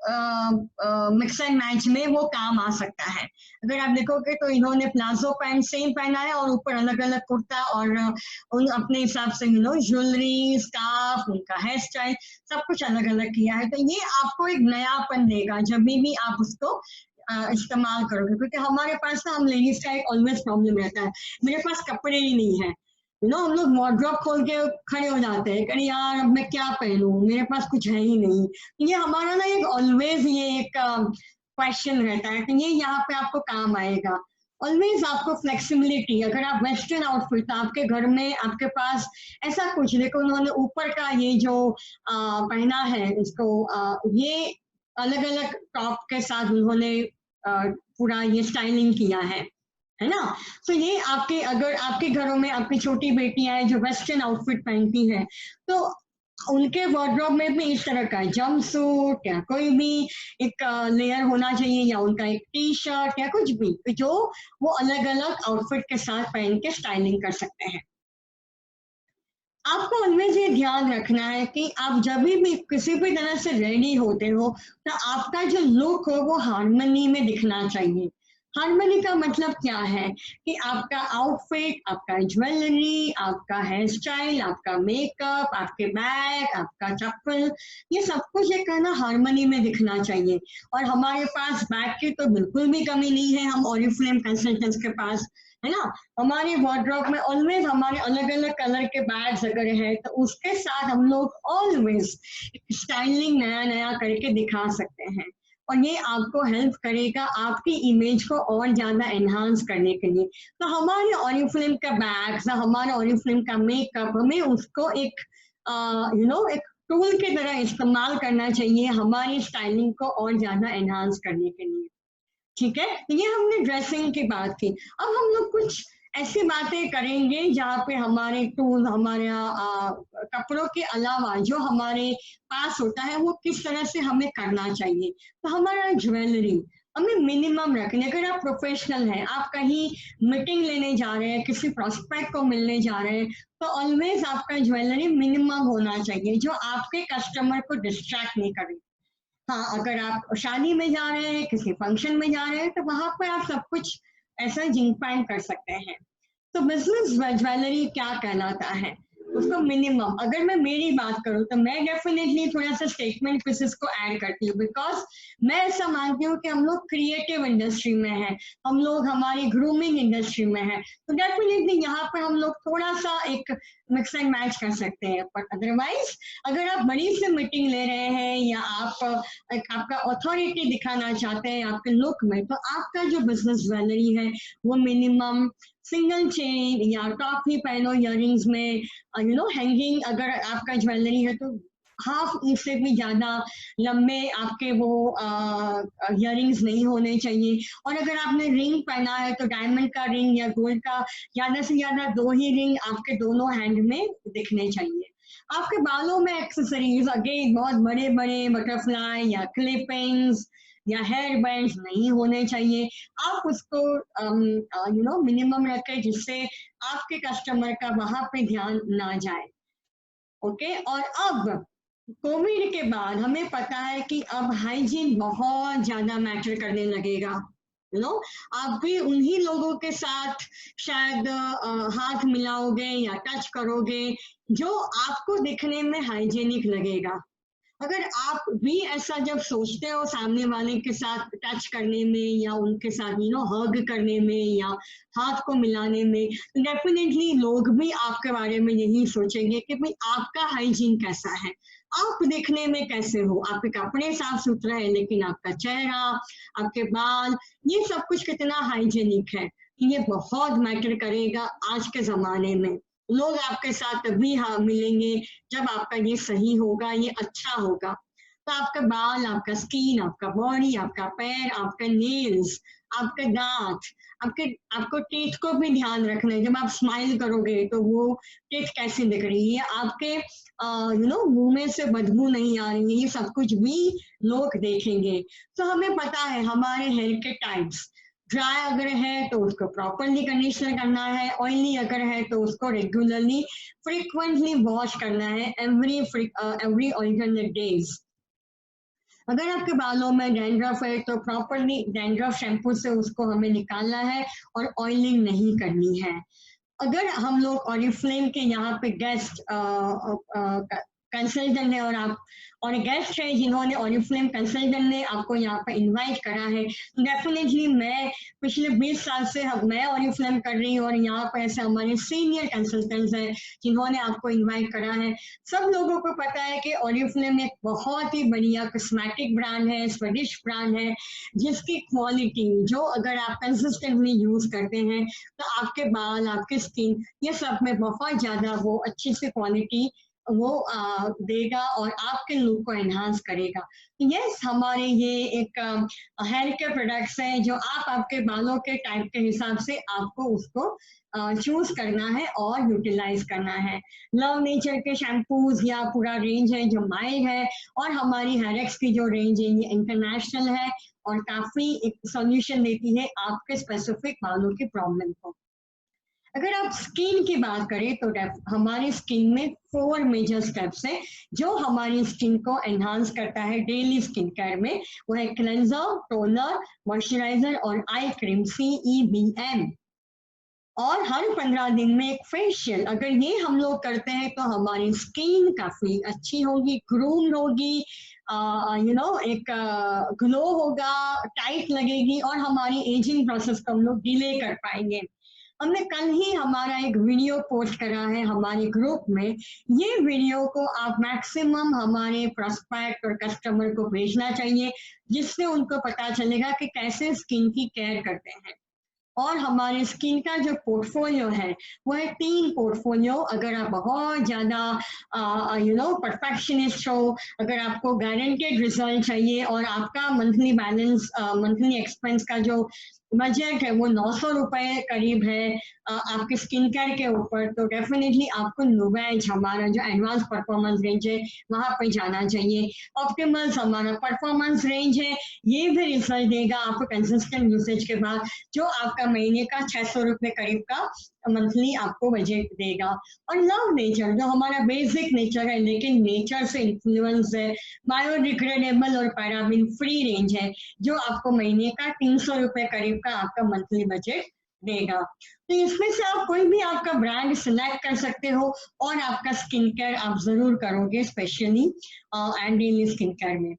मिक्स एंड मैच में वो काम आ सकता है। अगर आप देखोगे तो इन्होंने प्लाजो पैंट सेम पहना है और ऊपर अलग अलग कुर्ता और उन अपने हिसाब से ज्वेलरी, स्कार्फ, उनका हेयर स्टाइल सब कुछ अलग अलग किया है, तो ये आपको एक नयापन देगा जब भी आप उसको इस्तेमाल करोगे। क्योंकि हमारे पास ना, हम लेडीज का एक ऑलवेज प्रॉब्लम रहता है, मेरे पास कपड़े ही नहीं है, हम लोग वार्डरोब खोल के खड़े हो जाते हैं, अरे यार अब मैं क्या पहनूं, मेरे पास कुछ है ही नहीं। ये हमारा ना एक ऑलवेज ये एक क्वेश्चन रहता है, कि ये यहाँ पे आपको काम आएगा। ऑलवेज आपको फ्लेक्सिबिलिटी, अगर आप वेस्टर्न आउटफिट आपके घर में आपके पास ऐसा कुछ, देखो उन्होंने ऊपर का ये जो पहना है इसको, ये अलग अलग टॉप के साथ उन्होंने पूरा ये स्टाइलिंग किया है ना। तो ये आपके, अगर आपके घरों में आपकी छोटी बेटियां हैं जो वेस्टर्न आउटफिट पहनती हैं, तो उनके वार्डरोब में भी इस तरह का जंप सूट या कोई भी एक लेयर होना चाहिए, या उनका एक टी शर्ट या कुछ भी, जो वो अलग अलग आउटफिट के साथ पहन के स्टाइलिंग कर सकते हैं। आपको उनमें ये ध्यान रखना है कि आप जब भी किसी भी तरह से रेडी होते हो तो आपका जो लुक हो वो हार्मनी में दिखना चाहिए। हार्मनी का मतलब क्या है कि आपका आउटफिट, आपका ज्वेलरी, आपका हेयर स्टाइल, आपका मेकअप, आपके बैग, आपका चप्पल, ये सब कुछ एक है ना हार्मनी में दिखना चाहिए। और हमारे पास बैग की तो बिल्कुल भी कमी नहीं है, हम ऑरिफ्लेम कंसल्टेंट्स के पास, है ना। हमारे वार्डरोब में ऑलवेज हमारे अलग अलग कलर के बैग्स अगर है तो उसके साथ हम लोग ऑलवेज स्टाइलिंग नया नया करके दिखा सकते हैं, और ये आपको हेल्प करेगा आपकी इमेज को और ज्यादा एनहांस करने के लिए। तो हमारे ऑरिफ्लेम का बैग्स, हमारे ऑरिफ्लेम का मेकअप, हमें उसको एक एक टूल की तरह इस्तेमाल करना चाहिए हमारी स्टाइलिंग को और ज्यादा एनहांस करने के लिए। ठीक है, तो ये हमने ड्रेसिंग की बात की। अब हम लोग कुछ ऐसी बातें करेंगे जहाँ पे हमारे टूल, हमारे कपड़ों के अलावा जो हमारे पास होता है वो किस तरह से हमें करना चाहिए। तो हमारा ज्वेलरी हमें मिनिमम रखने, अगर आप प्रोफेशनल हैं, आप कहीं मीटिंग लेने जा रहे हैं, किसी प्रोस्पेक्ट को मिलने जा रहे हैं, तो ऑलवेज आपका ज्वेलरी मिनिमम होना चाहिए जो आपके कस्टमर को डिस्ट्रैक्ट नहीं करे। हाँ, अगर आप शादी में जा रहे हैं, किसी फंक्शन में जा रहे हैं, तो वहां पर आप सब कुछ ऐसा जिंक पैंट कर सकते हैं। तो बिजनेस ज्वेलरी क्या कहलाता है, उसको मिनिमम, अगर मैं मेरी बात करूं तो मैं डेफिनेटली थोड़ा सा स्टेटमेंट पीसेस को ऐड करती हूँ, बिकॉज मैं ऐसा मानती हूँ कि हम लोग क्रिएटिव इंडस्ट्री में हैं, हम लोग हमारी ग्रूमिंग इंडस्ट्री में है, तो डेफिनेटली यहाँ पर हम लोग थोड़ा सा एक मिक्स एंड मैच कर सकते हैं। पर अदरवाइज अगर आप बड़ी से मीटिंग ले रहे हैं या आप एक आपका अथॉरिटी दिखाना चाहते हैं आपके लुक में, तो आपका जो बिजनेस ज्वेलरी है वो मिनिमम सिंगल चेन या टॉप ही पहनो इयररिंग्स में, हैंगिंग, अगर आपका ज्वेलरी है तो हाफ इंच से भी ज़्यादा लंबे आपके वो इयररिंग्स नहीं होने चाहिए। और अगर आपने रिंग पहना है तो डायमंड का रिंग या गोल्ड का ज़्यादा से ज़्यादा 2 ही रिंग आपके दोनों हैंड में दिखने चाहिए। आपके बालों में एक्सेसरीज अगेन बहुत बड़े-बड़े बटरफ्लाई या क्लिपिंग्स या हेयर बैंड्स नहीं होने चाहिए। आप उसको मिनिमम रखें जिससे आपके कस्टमर का वहाँ पे ध्यान ना जाए। ओके, और अब कोविड के बाद हमें पता है कि अब हाइजीन बहुत ज्यादा मैटर करने लगेगा। यू नो, आप भी उन्हीं लोगों के साथ शायद हाथ मिलाओगे या टच करोगे जो आपको दिखने में हाइजीनिक लगेगा। अगर आप भी ऐसा जब सोचते हो सामने वाले के साथ टच करने में या उनके साथ हग करने में या हाथ को मिलाने में, तो डेफिनेटली लोग भी आपके बारे में यही सोचेंगे कि भाई आपका हाइजीन कैसा है, आप दिखने में कैसे हो, आपके कपड़े साफ सुथरा है लेकिन आपका चेहरा, आपके बाल, ये सब कुछ कितना हाइजीनिक है। ये बहुत मैटर करेगा आज के जमाने में। लोग आपके साथ तभी हाँ मिलेंगे जब आपका ये सही होगा, ये अच्छा होगा। तो आपका बाल, आपका स्किन, आपका बॉडी, आपका पैर, आपका नेल्स, आपके दांत, आपके आपको टीथ को भी ध्यान रखना है। जब आप स्माइल करोगे तो वो टीथ कैसी दिख रही है, आपके मुंह में से बदबू नहीं आ रही है, ये सब कुछ भी लोग देखेंगे। तो हमें पता है हमारे हेयर के टाइप्स, ड्राई अगर है तो उसको प्रॉपरली कंडीशनर करना है, ऑयली अगर है तो उसको रेगुलरली फ्रिक्वेंटली वॉश करना है, एवरी ऑल्टरनेट डेज। अगर आपके बालों में डैंड्रफ है तो प्रॉपरली डैंड्रफ शैम्पू से उसको हमें निकालना है और ऑयलिंग नहीं करनी है। अगर हम लोग ऑरिफ्लेम के यहाँ पे गेस्ट कंसल्टेंट है और गेस्ट है जिन्होंने ऑरिफ्लेम कंसल्टेंट ने आपको यहाँ पे इनवाइट करा है, डेफिनेटली मैं पिछले 20 साल से मैं ऑरिफ्लेम कर रही हूँ और यहाँ पे ऐसे हमारे सीनियर कंसल्टेंट्स हैं जिन्होंने आपको इनवाइट करा है। सब लोगों को पता है कि ऑरिफ्लेम एक बहुत ही बढ़िया कॉस्मेटिक ब्रांड है, स्वीडिश ब्रांड है, जिसकी क्वालिटी जो अगर आप कंसिस्टेंटली यूज करते हैं तो आपके बाल, आपके स्किन, ये सब में बहुत ज्यादा वो अच्छी सी क्वालिटी वो देगा और आपके लुक को एनहांस करेगा। यस, हमारे ये एक हेयर केयर प्रोडक्ट्स हैं जो आप आपके बालों के टाइप के हिसाब से आपको उसको चूज करना है और यूटिलाइज करना है। लव नेचर के शैम्पूज या पूरा रेंज है जो माइल्ड है, और हमारी हेयरएक्स की जो रेंज है ये इंटरनेशनल है और काफी एक सॉल्यूशन देती है आपके स्पेसिफिक बालों की प्रॉब्लम को। अगर आप स्किन की बात करें तो हमारी स्किन में 4 मेजर स्टेप्स हैं जो हमारी स्किन को एनहांस करता है डेली स्किन केयर में। वो है क्लेंजर, टोनर, मॉइस्चराइजर और आई क्रीम, CEBM। और हर 15 दिन में एक फेशियल, अगर ये हम लोग करते हैं तो हमारी स्किन काफी अच्छी होगी, ग्रूम होगी, एक ग्लो होगा, टाइट लगेगी और हमारी एजिंग प्रोसेस को हम लोग डिले कर पाएंगे। हमने कल ही हमारा एक वीडियो पोस्ट करा है हमारे ग्रुप में। ये वीडियो को आप मैक्सिमम हमारे प्रोस्पेक्ट और कस्टमर को भेजना चाहिए, जिससे उनको पता चलेगा कि कैसे स्किन की केयर करते हैं। और हमारे स्किन का जो पोर्टफोलियो है वो है 3 पोर्टफोलियो। अगर आप बहुत ज़्यादा परफेक्शनिस्ट हो, अगर आपको गारंटेड रिजल्ट चाहिए और आपका मंथली बैलेंस, मंथली एक्सपेंस का जो बजट है वो 900 रुपये करीब है आपके स्किन केयर के ऊपर, तो डेफिनेटली आपको नोवेज, हमारा जो एडवांस परफॉर्मेंस रेंज है वहाँ पे जाना चाहिए। ऑप्टिमल्स हमारा परफॉर्मेंस रेंज है, ये भी रिजल्ट देगा आपको कंसिस्टेंट यूसेज के बाद, जो आपका महीने का 600 रुपये करीब का मंथली आपको बजट देगा। और लव नेचर जो हमारा बेसिक नेचर है लेकिन नेचर से इन्फ्लुएंस है, बायोडिग्रेडेबल और पैराबिन फ्री रेंज है, जो आपको महीने का 300 रुपये करीब का आपका मंथली बजट देगा। तो इसमें से आप कोई भी आपका ब्रांड सिलेक्ट कर सकते हो और आपका स्किन केयर आप जरूर करोगे, specially and daily skin care में।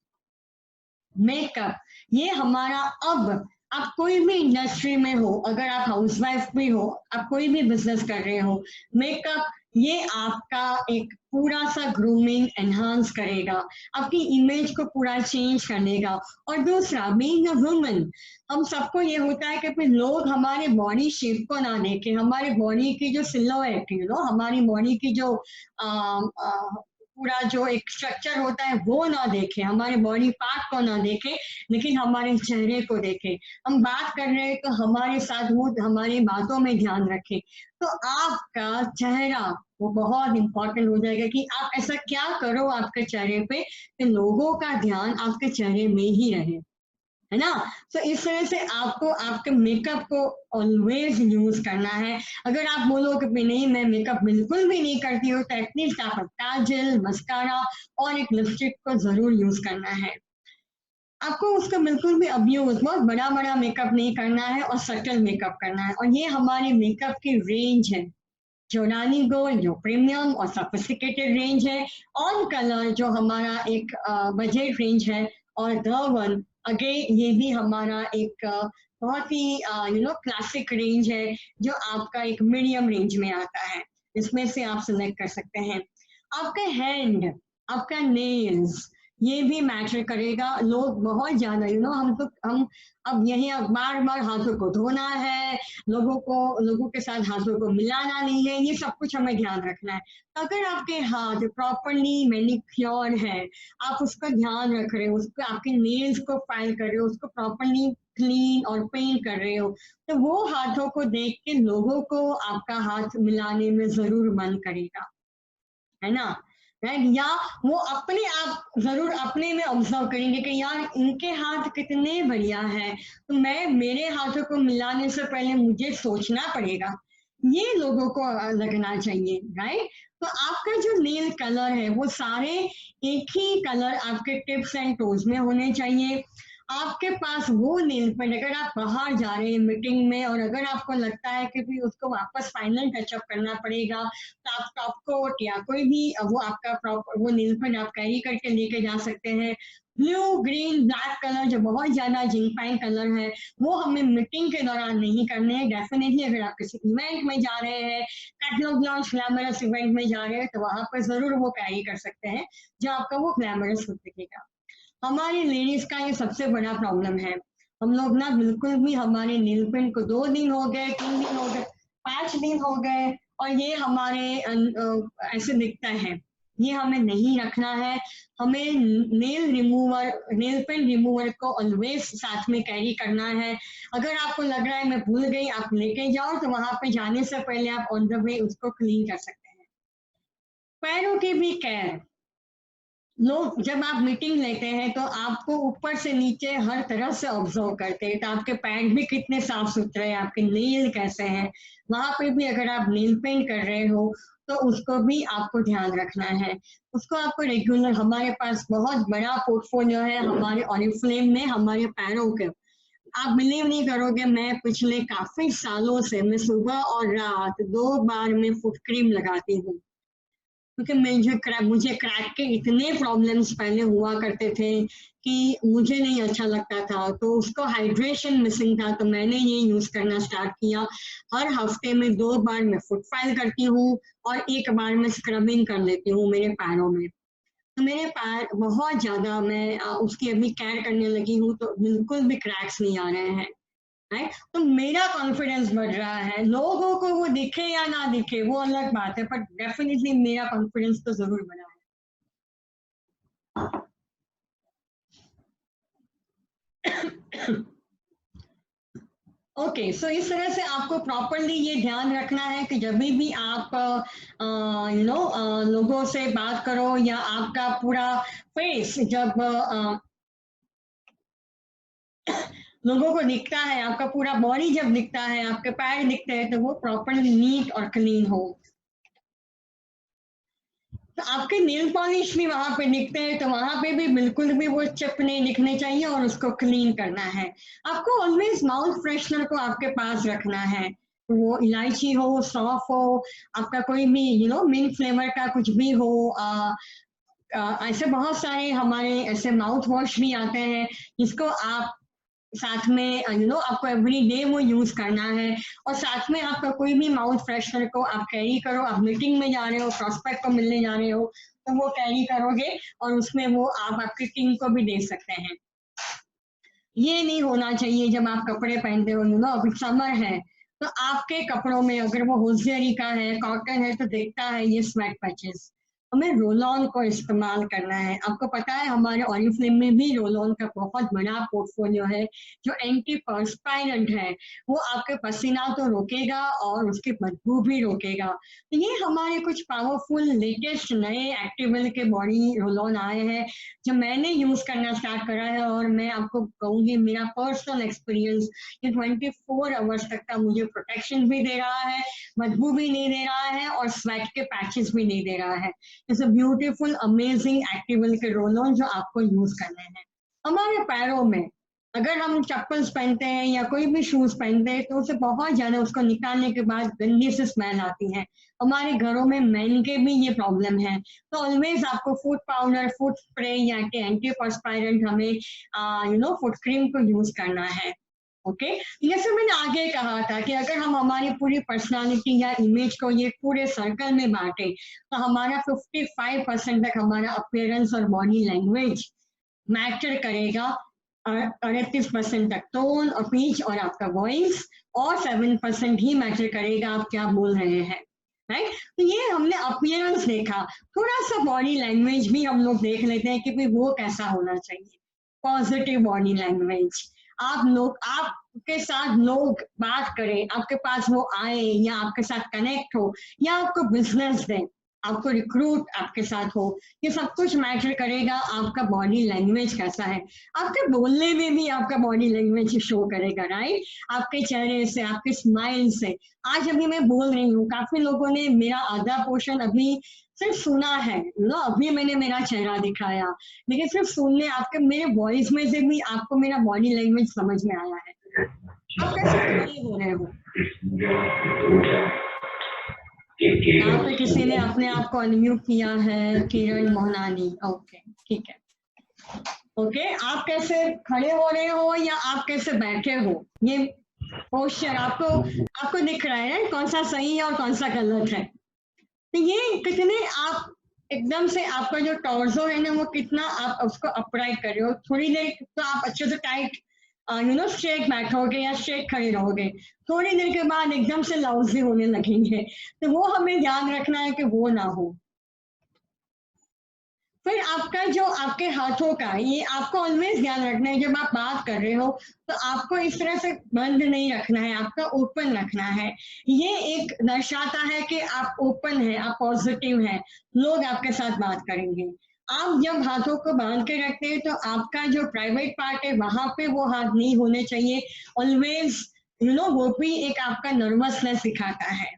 मेकअप, ये हमारा, अब आप कोई भी इंडस्ट्री में हो, अगर आप हाउसवाइफ भी हो, आप कोई भी बिजनेस कर रहे हो, मेकअप ये आपका एक पूरा सा ग्रूमिंग एनहांस करेगा, आपकी इमेज को पूरा चेंज करेगा। और दूसरा, बीइंग अ वुमन, हम सबको ये होता है कि फिर लोग हमारे बॉडी शेप को ना देखें, हमारे बॉडी की जो सिलोएट, हमारी बॉडी की जो पूरा जो एक स्ट्रक्चर होता है वो ना देखें, हमारे बॉडी पार्ट को ना देखें, लेकिन हमारे चेहरे को देखें। हम बात कर रहे हैं तो हमारे साथ वो हमारी बातों में ध्यान रखें। तो आपका चेहरा वो बहुत इंपॉर्टेंट हो जाएगा कि आप ऐसा क्या करो आपके चेहरे पे कि लोगों का ध्यान आपके चेहरे में ही रहे, है ना। तो इस तरह से आपको आपके मेकअप को ऑलवेज यूज करना है। अगर आप बोलो कि नहीं मैं मेकअप बिल्कुल भी नहीं करती हूँ, तो एटलीस्ट आप काजल, मस्कारा और एक लिपस्टिक को जरूर यूज करना है। आपको उसका बिल्कुल भी अब्यूज, बहुत बड़ा बड़ा मेकअप नहीं करना है और सटल मेकअप करना है। और ये हमारी मेकअप की रेंज है, जो रानी गोल्ड जो प्रीमियम और सोफिस्टिकेटेड रेंज है, ऑन कलर जो हमारा एक बजट रेंज है, और द वन अगेन ये भी हमारा एक बहुत ही क्लासिक रेंज है, जो आपका एक मीडियम रेंज में आता है। इसमें से आप सिलेक्ट कर सकते हैं। आपका हैंड, आपका नेल्स, ये भी मैटर करेगा। लोग बहुत ज्यादा हम अब यही बार बार हाथों को धोना है, लोगों के साथ हाथों को मिलाना नहीं है, ये सब कुछ हमें ध्यान रखना है। अगर आपके हाथ प्रॉपरली मैनिक्योर है, आप उसका ध्यान रख रहे हो, उसको आपके नेल्स को फाइल कर रहे हो, उसको प्रॉपरली क्लीन और पेंट कर रहे हो, तो वो हाथों को देख के लोगों को आपका हाथ मिलाने में जरूर मन करेगा, है ना। राइट, या वो अपने आप जरूर अपने में ऑब्जर्व करेंगे कि यार इनके हाथ कितने बढ़िया है, तो मैं मेरे हाथों को मिलाने से पहले मुझे सोचना पड़ेगा, ये लोगों को लगना चाहिए। राइट, तो आपका जो नेल कलर है वो सारे एक ही कलर आपके टिप्स एंड टोज में होने चाहिए। आपके पास वो नेल पेंट, अगर आप बाहर जा रहे हैं मीटिंग में और अगर आपको लगता है कि भी उसको वापस फाइनल टचअप करना पड़ेगा, तो आप टॉप कोट या कोई भी वो आपका प्रॉपर वो नेल पेंट आप कैरी करके लेके जा सकते हैं। ब्लू, ग्रीन, ब्लैक कलर जो बहुत ज्यादा जिंकपाइन कलर है, वो हमें मीटिंग के दौरान नहीं करने हैं। डेफिनेटली अगर आप किसी इवेंट में जा रहे हैं, कैटलॉग लॉन्च ग्लैमरस इवेंट में जा रहे हैं, तो वहां पर जरूर वो कैरी कर सकते हैं, जो आपका वो ग्लैमरस लुक दिखेगा। हमारी लेडीज का ये सबसे बड़ा प्रॉब्लम है, हम लोग ना बिल्कुल भी हमारे नील पेंट को 2 दिन हो गए, 3 दिन हो गए, 5 दिन हो गए, और ये हमारे ऐसे दिखता है, ये हमें नहीं रखना है। हमें नेल पेंट रिमूवर को ऑलवेज साथ में कैरी करना है। अगर आपको लग रहा है मैं भूल गई, आप लेके जाओ, तो वहां पे जाने से पहले आप ऑन द वे उसको क्लीन कर सकते हैं। पैरों की भी केयर, लोग जब आप मीटिंग लेते हैं तो आपको ऊपर से नीचे हर तरह से ऑब्जर्व करते हैं, तो आपके पैंट भी कितने साफ सुथरे हैं, आपके नील कैसे हैं, वहां पे भी अगर आप नील पेंट कर रहे हो तो उसको भी आपको ध्यान रखना है। उसको आपको रेगुलर, हमारे पास बहुत बड़ा पोर्टफोलियो है हमारे ऑरिफ्लेम में, हमारे पैरों के। आप बिलीव नहीं करोगे, मैं पिछले काफी सालों से मैं सुबह और रात 2 बार में फुट क्रीम लगाती हूँ, क्योंकि मुझे क्रैक के इतने प्रॉब्लम्स पहले हुआ करते थे कि मुझे नहीं अच्छा लगता था, तो उसको हाइड्रेशन मिसिंग था, तो मैंने ये यूज करना स्टार्ट किया। हर हफ्ते में 2 बार मैं फुट फाइल करती हूँ और 1 बार मैं स्क्रबिंग कर लेती हूँ मेरे पैरों में। तो मेरे पैर बहुत ज्यादा मैं उसकी अभी केयर करने लगी हूँ, तो बिल्कुल भी क्रैक्स नहीं आ रहे हैं। राइट, तो मेरा कॉन्फिडेंस बढ़ रहा है। लोगों को वो दिखे या ना दिखे वो अलग बात है, पर डेफिनेटली मेरा कॉन्फिडेंस तो जरूर बढ़ा है। ओके, सो इस तरह से आपको प्रॉपरली ये ध्यान रखना है कि जब भी आप लोगों से बात करो, या आपका पूरा फेस जब लोगों को दिखता है, आपका पूरा बॉडी जब दिखता है, आपके पैर दिखते हैं, तो वो प्रॉपरली नीट और क्लीन हो। तो आपके नेल पॉलिश भी वहां पे दिखते हैं, तो वहां पे भी बिल्कुल भी वो चिप नहीं दिखने चाहिए और उसको क्लीन करना है। आपको ऑलवेज माउथ फ्रेशनर को आपके पास रखना है, वो इलायची हो, सौंफ हो, आपका कोई भी मिंट फ्लेवर का कुछ भी हो। ऐसे बहुत सारे हमारे ऐसे माउथ वॉश भी आते हैं, जिसको आप साथ में आपको एवरी डे वो यूज करना है। और साथ में आपका कोई भी माउथ फ्रेशनर को आप कैरी करो, आप मीटिंग में जा रहे हो, प्रॉस्पेक्ट को मिलने जा रहे हो, तो वो कैरी करोगे, और उसमें वो आप आपकी टीम को भी दे सकते हैं। ये नहीं होना चाहिए जब आप कपड़े पहनते हो, अभी समर है, तो आपके कपड़ों में अगर वो होजियरी का है, कॉटन है, तो देखता है ये स्वेट पैचेस, हमें रोल ऑन को इस्तेमाल करना है। आपको पता है हमारे ऑरिफ्लेम में भी रोल ऑन का बहुत बड़ा पोर्टफोलियो है जो एंटी पर्सपायरेंट है। वो आपके पसीना तो रोकेगा और उसकी बदबू भी रोकेगा। तो ये हमारे कुछ पावरफुल लेटेस्ट नए एक्टिवल के बॉडी रोल ऑन आए हैं जो मैंने यूज करना स्टार्ट करा है, और मैं आपको कहूंगी मेरा पर्सनल एक्सपीरियंस, ये 24 आवर्स तक का मुझे प्रोटेक्शन भी दे रहा है, बदबू भी नहीं दे रहा है और स्वेट के पैचेस भी नहीं दे रहा है। इट्स अ ब्यूटीफुल अमेजिंग एक्टिवल के रोल ऑन जो आपको यूज करने हैं। हमारे पैरों में अगर हम चप्पल्स पहनते हैं या कोई भी शूज पहनते हैं तो उसे बहुत ज्यादा उसको निकालने के बाद गंदी से स्मेल आती है। हमारे घरों में मैन के भी ये प्रॉब्लम है। तो ऑलवेज आपको फुट पाउडर, फुट स्प्रे या एंटी पर्सपायरेंट हमें फुट क्रीम को यूज करना है। ओके, जैसे मैंने आगे कहा था कि अगर हम हमारी पूरी पर्सनालिटी या इमेज को ये पूरे सर्कल में बांटे तो हमारा 55% तक हमारा अपीयरेंस और बॉडी लैंग्वेज मैटर करेगा, 38% तक टोन और पिच और आपका वॉइस, और 7% ही मैटर करेगा आप क्या बोल रहे हैं। राइट, तो ये हमने अपीयरेंस देखा। थोड़ा सा बॉडी लैंग्वेज भी हम लोग देख लेते हैं कि भाई वो कैसा होना चाहिए। पॉजिटिव बॉडी लैंग्वेज, आपके साथ लोग बात करें, आपके पास वो आए या आपके साथ कनेक्ट हो या आपको बिजनेस दें, आपको रिक्रूट आपके साथ हो, ये सब कुछ मैटर करेगा आपका बॉडी लैंग्वेज कैसा है। आपके बोलने में भी आपका बॉडी लैंग्वेज शो करेगा। राइट, आपके चेहरे से, आपके स्माइल से। आज अभी मैं बोल रही हूँ, काफी लोगों ने मेरा आधा पोर्शन अभी सिर्फ सुना है, अभी मैंने मेरा चेहरा दिखाया, लेकिन सिर्फ सुनने आपके मेरे वॉइस में से भी आपको मेरा बॉडी लैंग्वेज समझ में आया है। आप कैसे खड़े हो रहे हो? यहाँ पे किसी ने अपने आप को अनम्यूट किया है, किरण मोहनानी। ओके, ठीक है। ओके, आप कैसे खड़े हो रहे हो या आप कैसे बैठे हो, ये पोस्चर आपको आपको दिख रहा है कौन सा सही है और कौन सा गलत है। तो ये कितने आप एकदम से आपका जो टॉर्सो है ना वो कितना आप उसको अपराइट कर रहे हो। थोड़ी देर तो आप अच्छे से टाइट स्ट्रेट बैठोगे या स्ट्रेट खड़े रहोगे, थोड़ी देर के बाद एकदम से लाउजी होने लगेंगे। तो वो हमें ध्यान रखना है कि वो ना हो। फिर आपका जो आपके हाथों का, ये आपको ऑलवेज ध्यान रखना है जब आप बात कर रहे हो तो आपको इस तरह से बंद नहीं रखना है, आपका ओपन रखना है। ये एक दर्शाता है कि आप ओपन है, आप पॉजिटिव है, लोग आपके साथ बात करेंगे। आप जब हाथों को बांध के रखते हैं तो आपका जो प्राइवेट पार्ट है वहां पे वो हाथ नहीं होने चाहिए। ऑलवेज वो भी एक आपका नर्वसनेस दिखाता है।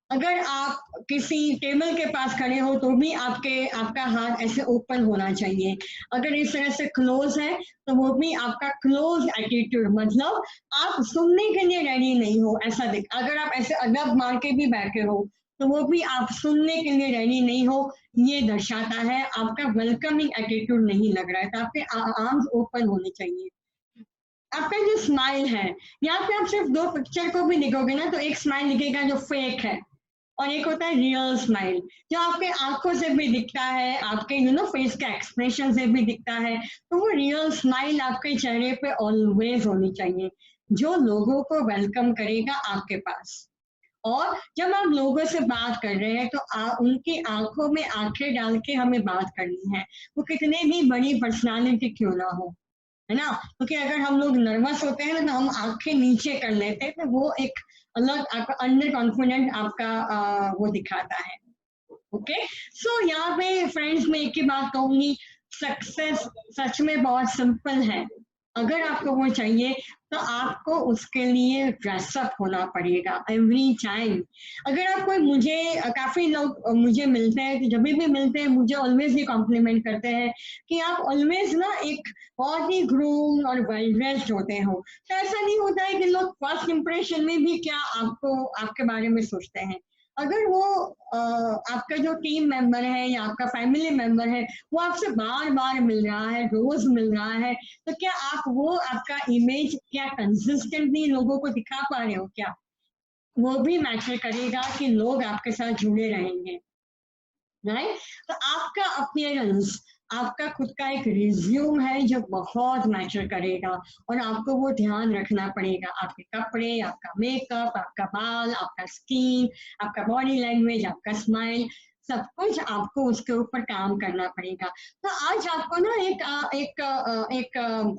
अगर आप किसी टेबल के पास खड़े हो तो भी आपका हाथ ऐसे ओपन होना चाहिए। अगर इस तरह से क्लोज है तो वो भी आपका क्लोज एटीट्यूड, मतलब आप सुनने के लिए रेडी नहीं हो ऐसा दिख। अगर आप ऐसे अदब मार के भी बैठे हो तो वो भी आप सुनने के लिए रेडी नहीं हो, ये दर्शाता है आपका वेलकमिंग एटीट्यूड नहीं लग रहा है। तो आपके आर्म्स ओपन होने चाहिए। आपका जो स्माइल है, यहाँ पे आप सिर्फ दो पिक्चर को भी लिखोगे ना तो एक स्माइल लिखेगा जो फेक है और एक होता है रियल स्माइल जो आपके आंखों से भी दिखता है, आपके फेस के एक्सप्रेशन से भी दिखता है। तो वो रियल स्माइल आपके चेहरे पे ऑलवेज होनी चाहिए जो लोगों को वेलकम करेगा आपके पास। और जब आप लोगों से बात कर रहे हैं तो उनकी आंखों में आंखें डाल के हमें बात करनी है, वो कितने भी बड़ी पर्सनालिटी क्यों ना हो, है ना। क्योंकि अगर हम लोग नर्वस होते हैं ना तो हम आंखें नीचे कर लेते हैं, तो वो एक अलग आपका अंडर कॉन्फिडेंट आपका वो दिखाता है। ओके, सो यहाँ पे फ्रेंड्स में एक ही बात कहूंगी, सक्सेस सच में बहुत सिंपल है। अगर आपको वो चाहिए तो आपको उसके लिए ड्रेसअप होना पड़ेगा एवरी टाइम। अगर आप कोई काफी लोग मुझे मिलते हैं, तो जब भी मिलते हैं मुझे ऑलवेज ये कॉम्प्लीमेंट करते हैं कि आप ऑलवेज ना एक बहुत ही ग्रूम और वेल ड्रेस्ड होते हो। तो ऐसा नहीं होता है कि लोग फर्स्ट इंप्रेशन में भी क्या आपके बारे में सोचते हैं। अगर वो आपका जो टीम मेंबर है या आपका फैमिली मेंबर है वो आपसे बार बार मिल रहा है, रोज मिल रहा है, तो क्या आप वो आपका इमेज क्या कंसिस्टेंटली लोगों को दिखा पा रहे हो क्या, वो भी मैटर करेगा कि लोग आपके साथ जुड़े रहेंगे। राइट, तो आपका अपीयरेंस, आपका खुद का एक रिज्यूम है जो बहुत मैटर करेगा और आपको वो ध्यान रखना पड़ेगा। आपके कपड़े, आपका मेकअप, आपका बाल, आपका स्किन, आपका बॉडी लैंग्वेज, आपका स्माइल, सब कुछ आपको उसके ऊपर काम करना पड़ेगा। तो आज आपको ना एक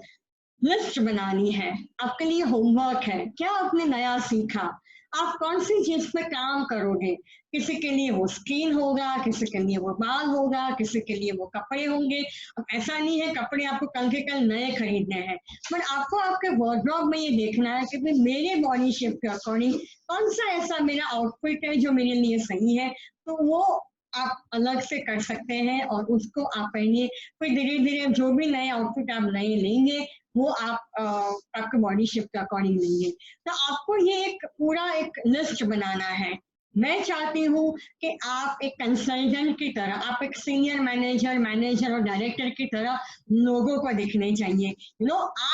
लिस्ट बनानी है, आपके लिए होमवर्क है, क्या आपने नया सीखा, आप कौन सी चीज पे काम करोगे। किसी के लिए वो स्किन होगा, किसी के लिए वो बाल होगा, किसी के लिए वो कपड़े होंगे। अब ऐसा नहीं है कपड़े आपको कल के कल नए खरीदने हैं, पर आपको आपके वार्डरोब में ये देखना है कि भाई मेरे बॉडी शेप के अकॉर्डिंग कौन सा ऐसा मेरा आउटफिट है जो मेरे लिए सही है। तो वो आप अलग से कर सकते हैं और उसको आप पहनिए। फिर धीरे धीरे जो भी नए आउटफिट आप नए लेंगे वो आप आपके बॉडी शेप के अकॉर्डिंग लेंगे। तो आपको ये एक पूरा एक लिस्ट बनाना है। मैं चाहती हूँ कि आप एक कंसल्टेंट की तरह, आप एक सीनियर मैनेजर और डायरेक्टर की तरह लोगों को दिखने चाहिए।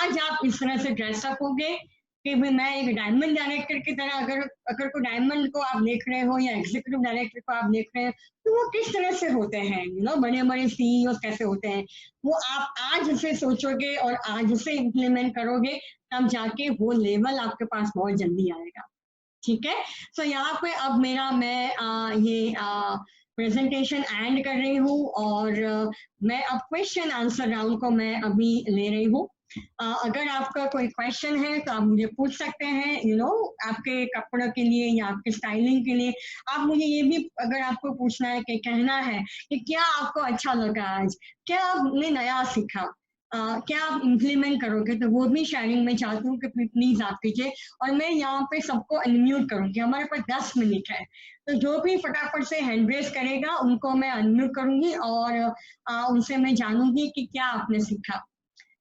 आज आप इस तरह से ड्रेसअप होगे कि भाई मैं एक डायमंड डायरेक्टर की तरह, अगर अगर कोई डायमंड को आप देख रहे हो या एग्जीक्यूटिव डायरेक्टर को आप देख रहे हैं, तो वो किस तरह से होते हैं, बड़े बड़े सीईओ कैसे होते हैं, वो आप आज से सोचोगे और आज से इम्प्लीमेंट करोगे, तब जाके वो लेवल आपके पास बहुत जल्दी आएगा। ठीक है। सो यहाँ पे अब ये प्रेजेंटेशन एंड कर रही हूँ और मैं अब क्वेश्चन आंसर राउंड को मैं अभी ले रही हूँ। अगर आपका कोई क्वेश्चन है तो आप मुझे पूछ सकते हैं, आपके कपड़ों के लिए या आपके स्टाइलिंग के लिए। आप मुझे ये भी अगर आपको पूछना है कि कहना है कि क्या आपको अच्छा लगा आज, क्या आपने नया सीखा, क्या आप इम्प्लीमेंट करोगे, तो वो भी शेयरिंग में चाहती हूँ कि प्लीज आप कीजिए। और मैं यहाँ पे सबको अनम्यूट करूंगी, हमारे पास 10 मिनट है, तो जो भी फटाफट से हैंड रेस करेगा उनको मैं अनम्यूट करूंगी और उनसे मैं जानूंगी कि क्या आपने सीखा।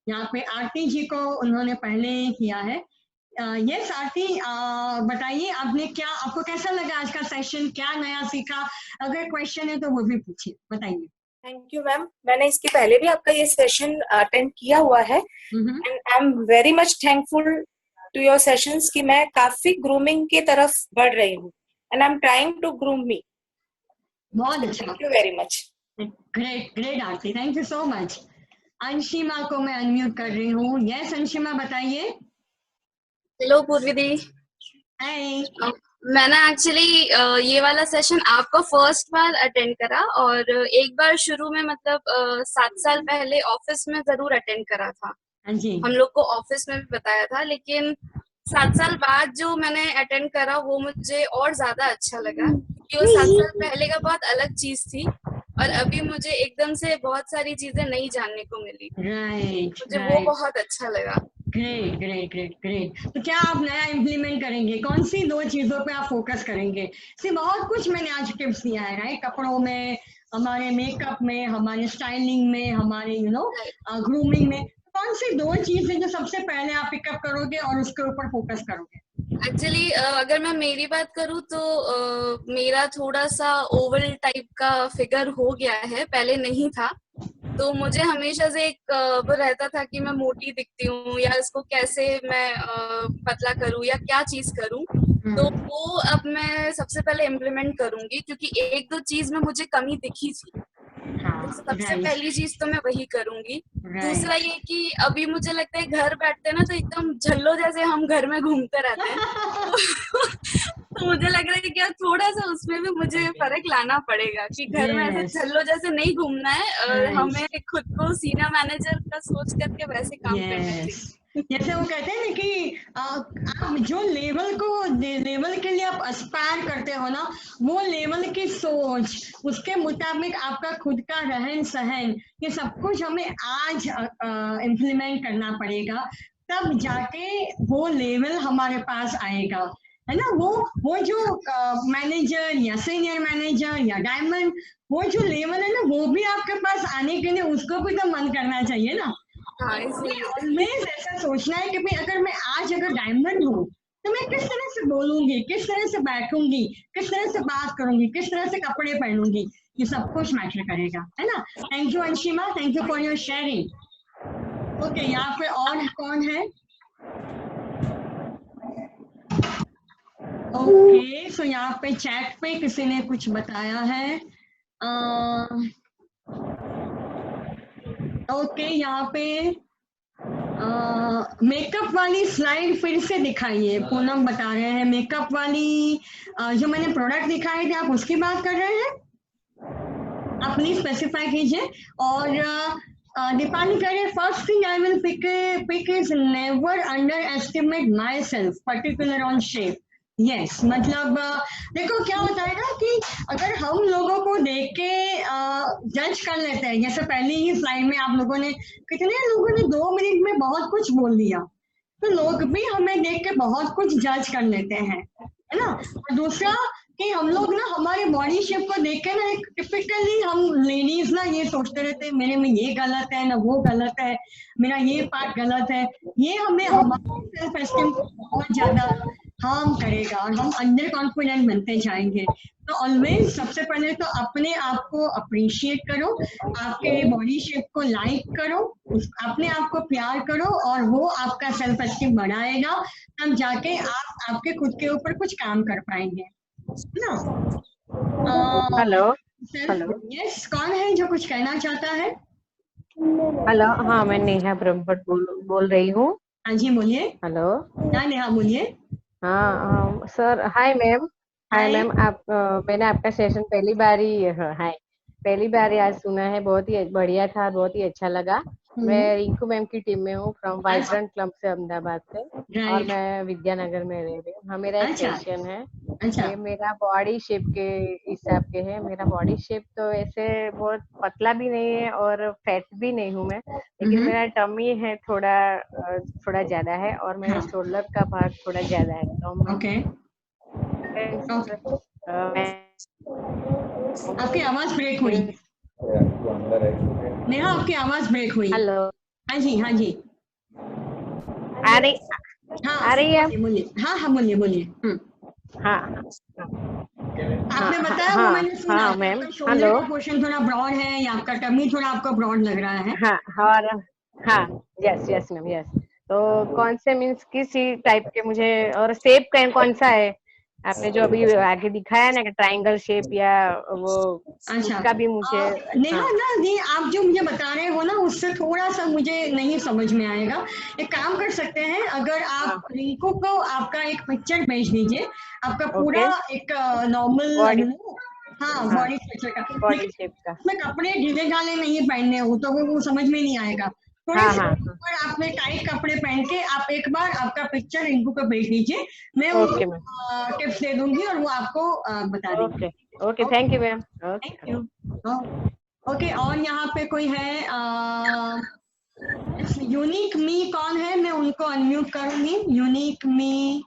यहाँ पे आरती जी को उन्होंने पहले किया है। यस आरती, बताइए आपने क्या, आपको कैसा लगा आज का सेशन, क्या नया सीखा, अगर क्वेश्चन है तो वो भी पूछिए, बताइए। थैंक यू मैम, मैंने इसके पहले भी आपका ये सेशन अटेंड किया हुआ है and I am very much thankful to your sessions कि मैं काफी ग्रूमिंग की तरफ बढ़ रही हूँ and I am trying to groom me. बहुत अच्छा, thank you very much. Great great Aarti, thank you so much. Anshima को मैं अनम्यूट कर रही हूँ। यस अंशिमा, बताइए। हेलो पूर्वी दी। हाय। मैंने एक्चुअली ये वाला सेशन आपका फर्स्ट बार अटेंड करा और एक बार शुरू में मतलब 7 साल पहले ऑफिस में जरूर अटेंड करा था। जी। हम लोग को ऑफिस में भी बताया था, लेकिन 7 साल बाद जो मैंने अटेंड करा वो मुझे और ज्यादा अच्छा लगा क्योंकि वो 7 साल पहले का बहुत अलग चीज थी और अभी मुझे एकदम से बहुत सारी चीजें नई जानने को मिली। राइट, मुझे वो बहुत अच्छा लगा। Great great great great. तो क्या आप नया इम्प्लीमेंट करेंगे, कौन सी 2 चीजों पे आप फोकस करेंगे? बहुत कुछ मैंने आज टिप्स दिया है, राइट, कपड़ों में, हमारे मेकअप में, हमारे स्टाइलिंग में, हमारे ग्रूमिंग में, कौन सी 2 चीजें जो सबसे पहले आप पिकअप करोगे और उसके ऊपर फोकस करोगे? एक्चुअली अगर मैं मेरी बात करूँ तो मेरा थोड़ा सा ओवल टाइप का फिगर हो गया है, पहले नहीं था। तो मुझे हमेशा से एक वो रहता था कि मैं मोटी दिखती हूँ या इसको कैसे मैं पतला करूँ या क्या चीज करूँ। तो वो अब मैं सबसे पहले इम्प्लीमेंट करूंगी क्योंकि 1-2 चीज में मुझे कमी दिखी थी। तो सबसे पहली चीज तो मैं वही करूंगी। दूसरा ये कि अभी मुझे लगता है घर बैठते ना तो एकदम झल्लो जैसे हम घर में घूमते रहते हैं तो मुझे लग रहा है कि थोड़ा सा उसमें भी मुझे फर्क लाना पड़ेगा कि घर में ऐसे झल्लो जैसे नहीं घूमना है, हमें खुद को सीनियर मैनेजर का सोच करके वैसे काम करना चाहिए। जैसे वो कहते हैं ना कि आप जो लेवल के लिए आप एस्पायर करते हो ना, वो लेवल की सोच, उसके मुताबिक आपका खुद का रहन सहन, ये सब कुछ हमें आज इम्प्लीमेंट करना पड़ेगा, तब जाके वो लेवल हमारे पास आएगा, है ना। वो जो मैनेजर या सीनियर मैनेजर या डायमंड, वो जो लेवल है ना, वो भी आपके पास आने के लिए उसको भी तो मन करना चाहिए ना। ऑलवेज ऐसा सोचना है कि भाई अगर डायमंड हूँ तो मैं किस तरह से बोलूंगी, किस तरह से बैठूंगी, किस तरह से बात करूंगी, किस तरह से कपड़े पहनूंगी, ये सब कुछ मैटर करेगा, है ना। Thank you Anshima, thank you for your sharing. Okay, यहाँ पे और कौन है? ओके, सो यहाँ पे चैट पे किसी ने कुछ बताया है। ओके, यहाँ पे मेकअप वाली स्लाइड फिर से दिखाइए। पूनम बता रहे हैं मेकअप वाली जो मैंने प्रोडक्ट दिखाए थे, आप उसकी बात कर रहे हैं? आप प्लीज स्पेसिफाई कीजिए। और दीपाली कह रहे first thing I will pick is never underestimate myself particular on shape. Yes, मतलब देखो क्या होता है ना कि अगर हम लोगों को देख के जज कर लेते हैं, जैसे पहली ही स्लाइड में आप लोगों ने, कितने लोगों ने 2 मिनट में बहुत कुछ बोल दिया, तो लोग भी हमें देख के बहुत कुछ जज कर लेते हैं, है ना। और दूसरा कि हम लोग ना हमारे बॉडी शेप को देख के ना, एक टिपिकली हम लेडीज ना ये सोचते रहते हैं मेरे में ये गलत है, ना वो गलत है, मेरा ये पार्ट गलत है। ये हमें हमारे सेल्फ एस्टीम को बहुत ज्यादा हार्म करेगा और हम अंडर कॉन्फिडेंट बनते जाएंगे। तो ऑलवेज सबसे पहले तो अपने आप को अप्रिशिएट करो, आपके बॉडी शेप को लाइक करो, अपने आप को प्यार करो, और वो आपका सेल्फ एस्टीम बढ़ाएगा। तब जाके आप आपके खुद के ऊपर कुछ काम कर पाएंगे, है ना। हेलो। यस, कौन है जो कुछ कहना चाहता है? हेलो, हाँ मैं नेहा ब्रह्मभट्ट बोल रही हूँ। हाँ जी बोलिए। हेलो। हाँ नेहा बोलिए। हाँ sir, hi ma'am. Hi ma'am, आप मैंने आपका सेशन पहली बार ही आज सुना है, बहुत ही बढ़िया था, बहुत ही अच्छा लगा। मैं रिंकू मैम की टीम में हूँ, फ्रॉम वाइब्रेंट क्लब से, अहमदाबाद से, और मैं विद्यानगर में रह रही हूँ। हाँ, मेरा एक सेशन है। ये मेरा बॉडी शेप के हिसाब के है। मेरा बॉडी शेप तो ऐसे बहुत पतला भी नहीं है और फैट भी नहीं हूँ मैं, लेकिन मेरा टमी है थोड़ा ज्यादा है, और मेरे शोल्डर का भाग थोड़ा ज्यादा है। तो आपकी आवाज ब्रेक हुई नेहा, आपकी आवाज ब्रेक हुई। हेलो। हाँ जी, हाँ जी, आ रही है। बोलिए। हाँ बोलिए। हाँ, आपने बताया वो मैंने सुना, मैम। शोल्डर का पोर्शन थोड़ा ब्रॉड है या आपका टमी थोड़ा आपको ब्रॉड लग रहा है? Yes ma'am, yes. तो कौन से मीन्स किसी टाइप के मुझे, और शेप कौन सा है आपने जो अभी आगे दिखाया ना, ट्रायंगल शेप या वो, उसका भी मुझे नेहा ना जी, आप जो मुझे बता रहे हो ना उससे थोड़ा सा मुझे नहीं समझ में आएगा। एक काम कर सकते हैं, अगर आप रिंकू को आपका एक पिक्चर भेज दीजिए, आपका पूरा एक नॉर्मल बॉडी स्ट्रक्चर का, बॉडी शेप का, उसमें कपड़े ढीले ढाले नहीं पहनने हो तो वो समझ में नहीं आएगा। और आपने टाइट कपड़े पहन के आप एक बार आपका पिक्चर रिंकू को भेज दीजिए, मैं उनको टिप्स दे दूंगी और वो आपको बता देंगे। Okay, thank you ma'am. Thank you. Okay, और यहाँ पे कोई है यूनिक मी, कौन है? मैं उनको अनम्यूट करूंगी। यूनिक मी,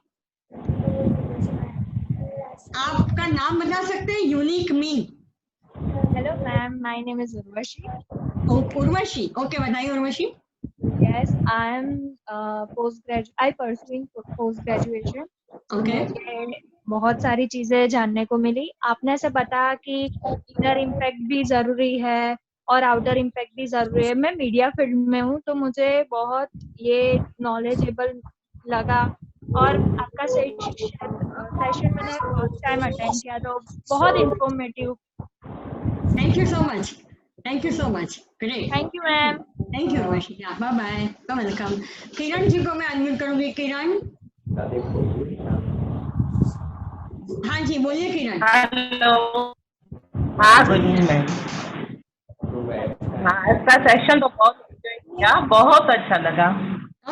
आपका नाम बता सकते हैं? Unique me. Hello ma'am, my name is Urvashi. Urvashi, okay, बताइए Urvashi. Yes, I am pursuing post graduation. Okay. मुझे बहुत सारी चीजें जानने को मिली। आपने से बताया कि इनर इम्पैक्ट भी जरूरी है और आउटर इम्पैक्ट भी जरूरी है। मैं मीडिया फील्ड में हूँ तो मुझे बहुत ये नॉलेजेबल लगा, और आपका सेशन मैंने फर्स्ट टाइम अटेंड किया तो बहुत informative. Thank you so much, thank you so much, great. Thank you ma'am. Thank you Urvashi, bye bye, welcome. Kiran ji को मैं अनम्यूट करूंगी। किरण, हाँ जी बोलिए किरण। हेलो, हाँ बोलिए मैम। हाँ, इसका सेशन तो बहुत एंजॉय किया, बहुत अच्छा लगा।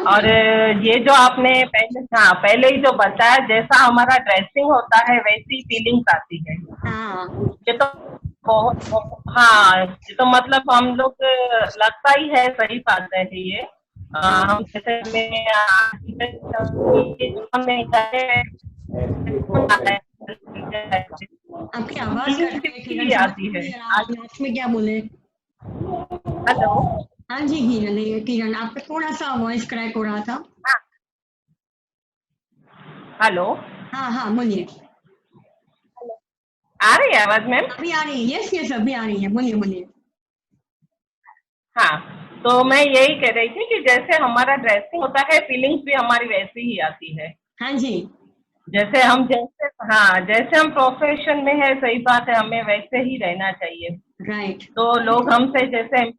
और ये जो आपने पहले ही जो बताया, जैसा हमारा ड्रेसिंग होता है वैसी फीलिंग्स आती है। ये तो बहुत, ये तो मतलब हम लोग लगता ही है, सही बात है ये। हम जैसे आपकी आवाज आती है। लास्ट में क्या बोले? हेलो, हाँ जी किरण, आपका थोड़ा सा वॉइस क्रैक हो रहा था। हेलो, हाँ बोलिए। आ रही है आवाज मैम? अभी आ रही है। यस अभी आ रही है, बोलिए। हाँ, तो मैं यही कह रही थी कि जैसे हमारा ड्रेसिंग होता है, फीलिंग्स भी हमारी वैसी ही आती है। हाँ जी, जैसे हम प्रोफेशन में है, सही बात है, हमें वैसे ही रहना चाहिए। राइट। तो लोग हमसे जैसे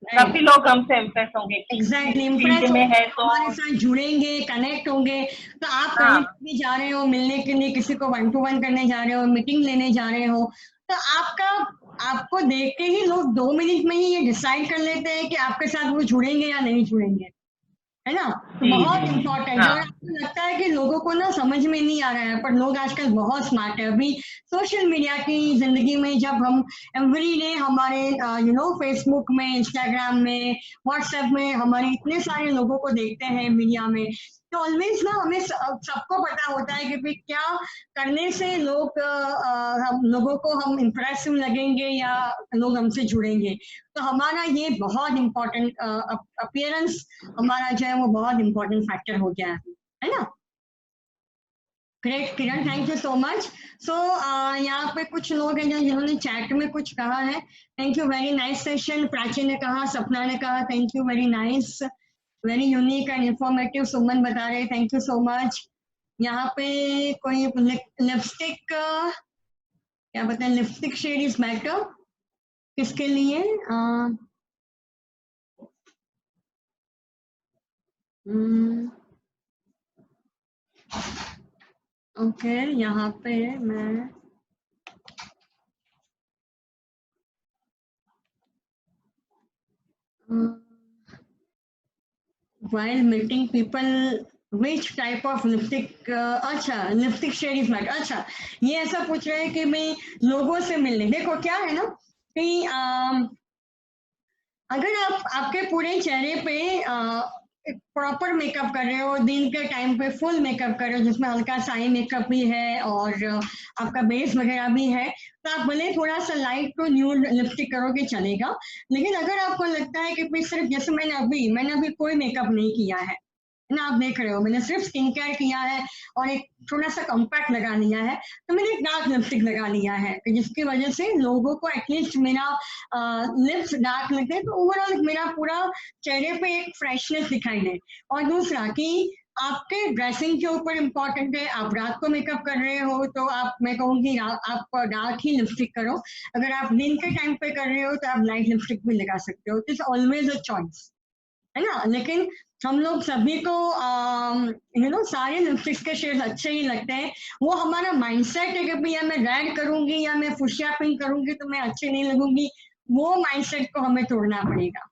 काफी लोग हमसे इम्प्रेस होंगे। एग्जैक्टली, फील्ड में है तो हमारे साथ जुड़ेंगे, कनेक्ट होंगे। तो आप कहीं भी जा रहे हो, मिलने के लिए किसी को 1-to-1 करने जा रहे हो, मीटिंग लेने जा रहे हो, तो आपका आपको देख के ही लोग 2 मिनट में ही ये डिसाइड कर लेते हैं कि आपके साथ वो जुड़ेंगे या नहीं जुड़ेंगे, है ना। तो बहुत इम्पोर्टेंट है। और आपको लगता है कि लोगों को ना समझ में नहीं आ रहा है, पर लोग आजकल बहुत स्मार्ट है। अभी सोशल मीडिया की जिंदगी में जब हम एवरीडे हमारे फेसबुक में, इंस्टाग्राम में, व्हाट्सएप में हमारे इतने सारे लोगों को देखते हैं मीडिया में, तो ऑलवेज ना हमें सबको पता होता है कि भाई क्या करने से हम लोगों को हम इम्प्रेसिव लगेंगे या लोग हमसे जुड़ेंगे। तो हमारा ये बहुत इम्पोर्टेंट अपीयरेंस हमारा जो है वो बहुत इम्पोर्टेंट फैक्टर हो गया है ना। Great Kiran, thank you so much. So यहाँ पे कुछ लोग हैं जिन्होंने चैट में कुछ कहा है। Thank you, very nice session. Prachi ने कहा, सपना ने कहा thank you, very nice, very unique and informative. Suman बता रहे थैंक यू सो मच। यहाँ पे कोई लिपस्टिक क्या बताएं, लिपस्टिक शेड इज मैटर किसके लिए? ओके, यहाँ पे मैं while meeting people which type of lipstick अच्छा, लिपस्टिक शेड इज मैटर। अच्छा, ये ऐसा पूछ रहे हैं कि मैं लोगों से मिलने, देखो क्या है ना कि अगर आपके पूरे चेहरे पे प्रॉपर मेकअप कर रहे हो, दिन के टाइम पे फुल मेकअप कर रहे हो जिसमें हल्का सा आई मेकअप भी है और आपका बेस वगैरह भी है, तो आप भले थोड़ा सा लाइट टू न्यूड लिपस्टिक करोगे चलेगा। लेकिन अगर आपको लगता है कि सिर्फ जैसे मैंने अभी कोई मेकअप नहीं किया है ना, आप देख रहे हो मैंने सिर्फ स्किन केयर किया है और एक थोड़ा सा कॉम्पैक्ट लगा लिया है, तो मैंने एक डार्क लिपस्टिक लगा लिया है, तो जिसकी वजह से लोगों को एटलीस्ट मेरा लिप्स डार्क लगते हैं, तो ओवरऑल मेरा पूरा चेहरे पे एक फ्रेशनेस दिखाई दे। और दूसरा कि आपके ड्रेसिंग के ऊपर इम्पोर्टेंट है। आप रात को मेकअप कर रहे हो तो मैं कहूँगी आप डार्क ही लिपस्टिक करो। अगर आप दिन के टाइम पे कर रहे हो तो आप लाइट लिपस्टिक भी लगा सकते हो। It is always a choice, है ना। लेकिन हम लोग सभी को सारे लिपस्टिक्स के शेड्स अच्छे ही लगते हैं। वो हमारा माइंडसेट है कि भाई या मैं रेड करूंगी या मैं फुशिया पिंक करूंगी तो मैं अच्छे नहीं लगूंगी, वो माइंडसेट को हमें तोड़ना पड़ेगा।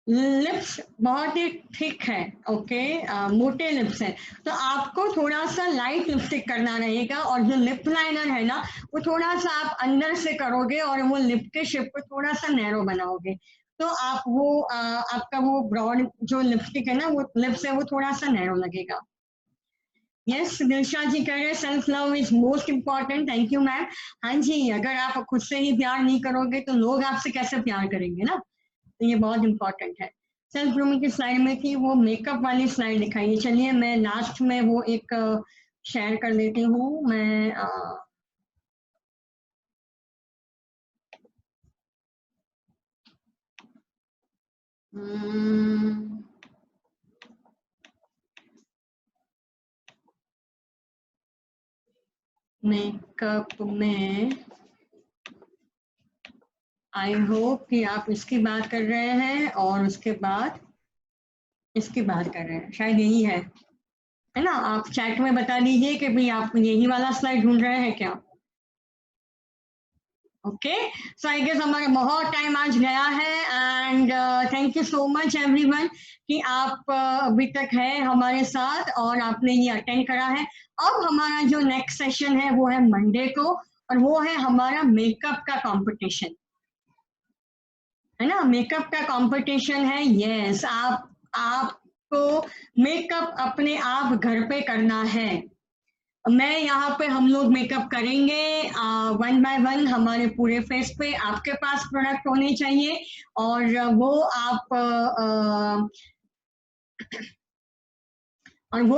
लिप्स बहुत ही थिक है, ओके, मोटे लिप्स है, तो आपको थोड़ा सा लाइट लिपस्टिक करना रहेगा। और जो लिप लाइनर है ना, वो थोड़ा सा आप अंदर से करोगे और वो लिप के शेप को थोड़ा सा नैरो बनाओगे, तो आप वो आपका वो ब्रॉड जो लिपस्टिक है ना, वो लिप्स है वो थोड़ा सा नैरो लगेगा। यस, दिलशा जी कह रहे self love is most important. Thank you ma'am. हाँ जी, अगर आप खुद से ही प्यार नहीं करोगे तो लोग आपसे कैसे प्यार करेंगे ना, तो ये बहुत इंपॉर्टेंट है। सेल्फ ग्रूमिंग की स्लाइड में थी वो मेकअप वाली स्लाइड दिखाइए। चलिए मैं लास्ट में वो एक शेयर कर देती हूँ। मैं मेकअप में आई होप कि आप इसकी बात कर रहे हैं और उसके बाद इसकी बात कर रहे हैं, शायद यही है ना। आप चैट में बता दीजिए कि भाई आप यही वाला स्लाइड ढूंढ रहे हैं क्या। ओके, सो आई गेस हमारा बहुत टाइम आज गया है and thank you so much everyone कि आप अभी तक है हमारे साथ और आपने ये अटेंड करा है। अब हमारा जो नेक्स्ट सेशन है वो है मंडे को, और वो है हमारा मेकअप का कंपटीशन, है ना। मेकअप का कंपटीशन है। यस, आपको मेकअप अपने आप घर पे करना है। मैं यहाँ पे हम लोग मेकअप करेंगे 1 बाय 1 हमारे पूरे फेस पे। आपके पास प्रोडक्ट होने चाहिए और वो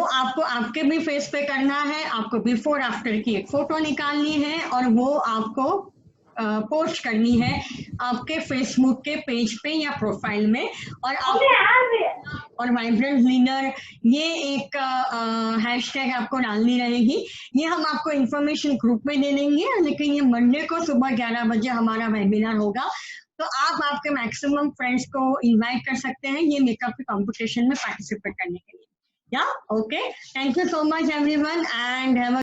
आपको आपके भी फेस पे करना है। आपको बिफोर आफ्टर की एक फोटो निकालनी है और वो आपको पोस्ट करनी है आपके फेसबुक के पेज पे या प्रोफाइल में। और वाइब्रेंट विनर ये एक हैशटैग आपको डालनी रहेगी। ये हम आपको इंफॉर्मेशन ग्रुप में दे देंगे, लेकिन ये मंडे को सुबह 11 बजे हमारा वेबिनार होगा, तो आप आपके मैक्सिमम फ्रेंड्स को इनवाइट कर सकते हैं ये मेकअप के कंपटीशन में पार्टिसिपेट करने के लिए। Yeah, okay. Thank you so much everyone and have a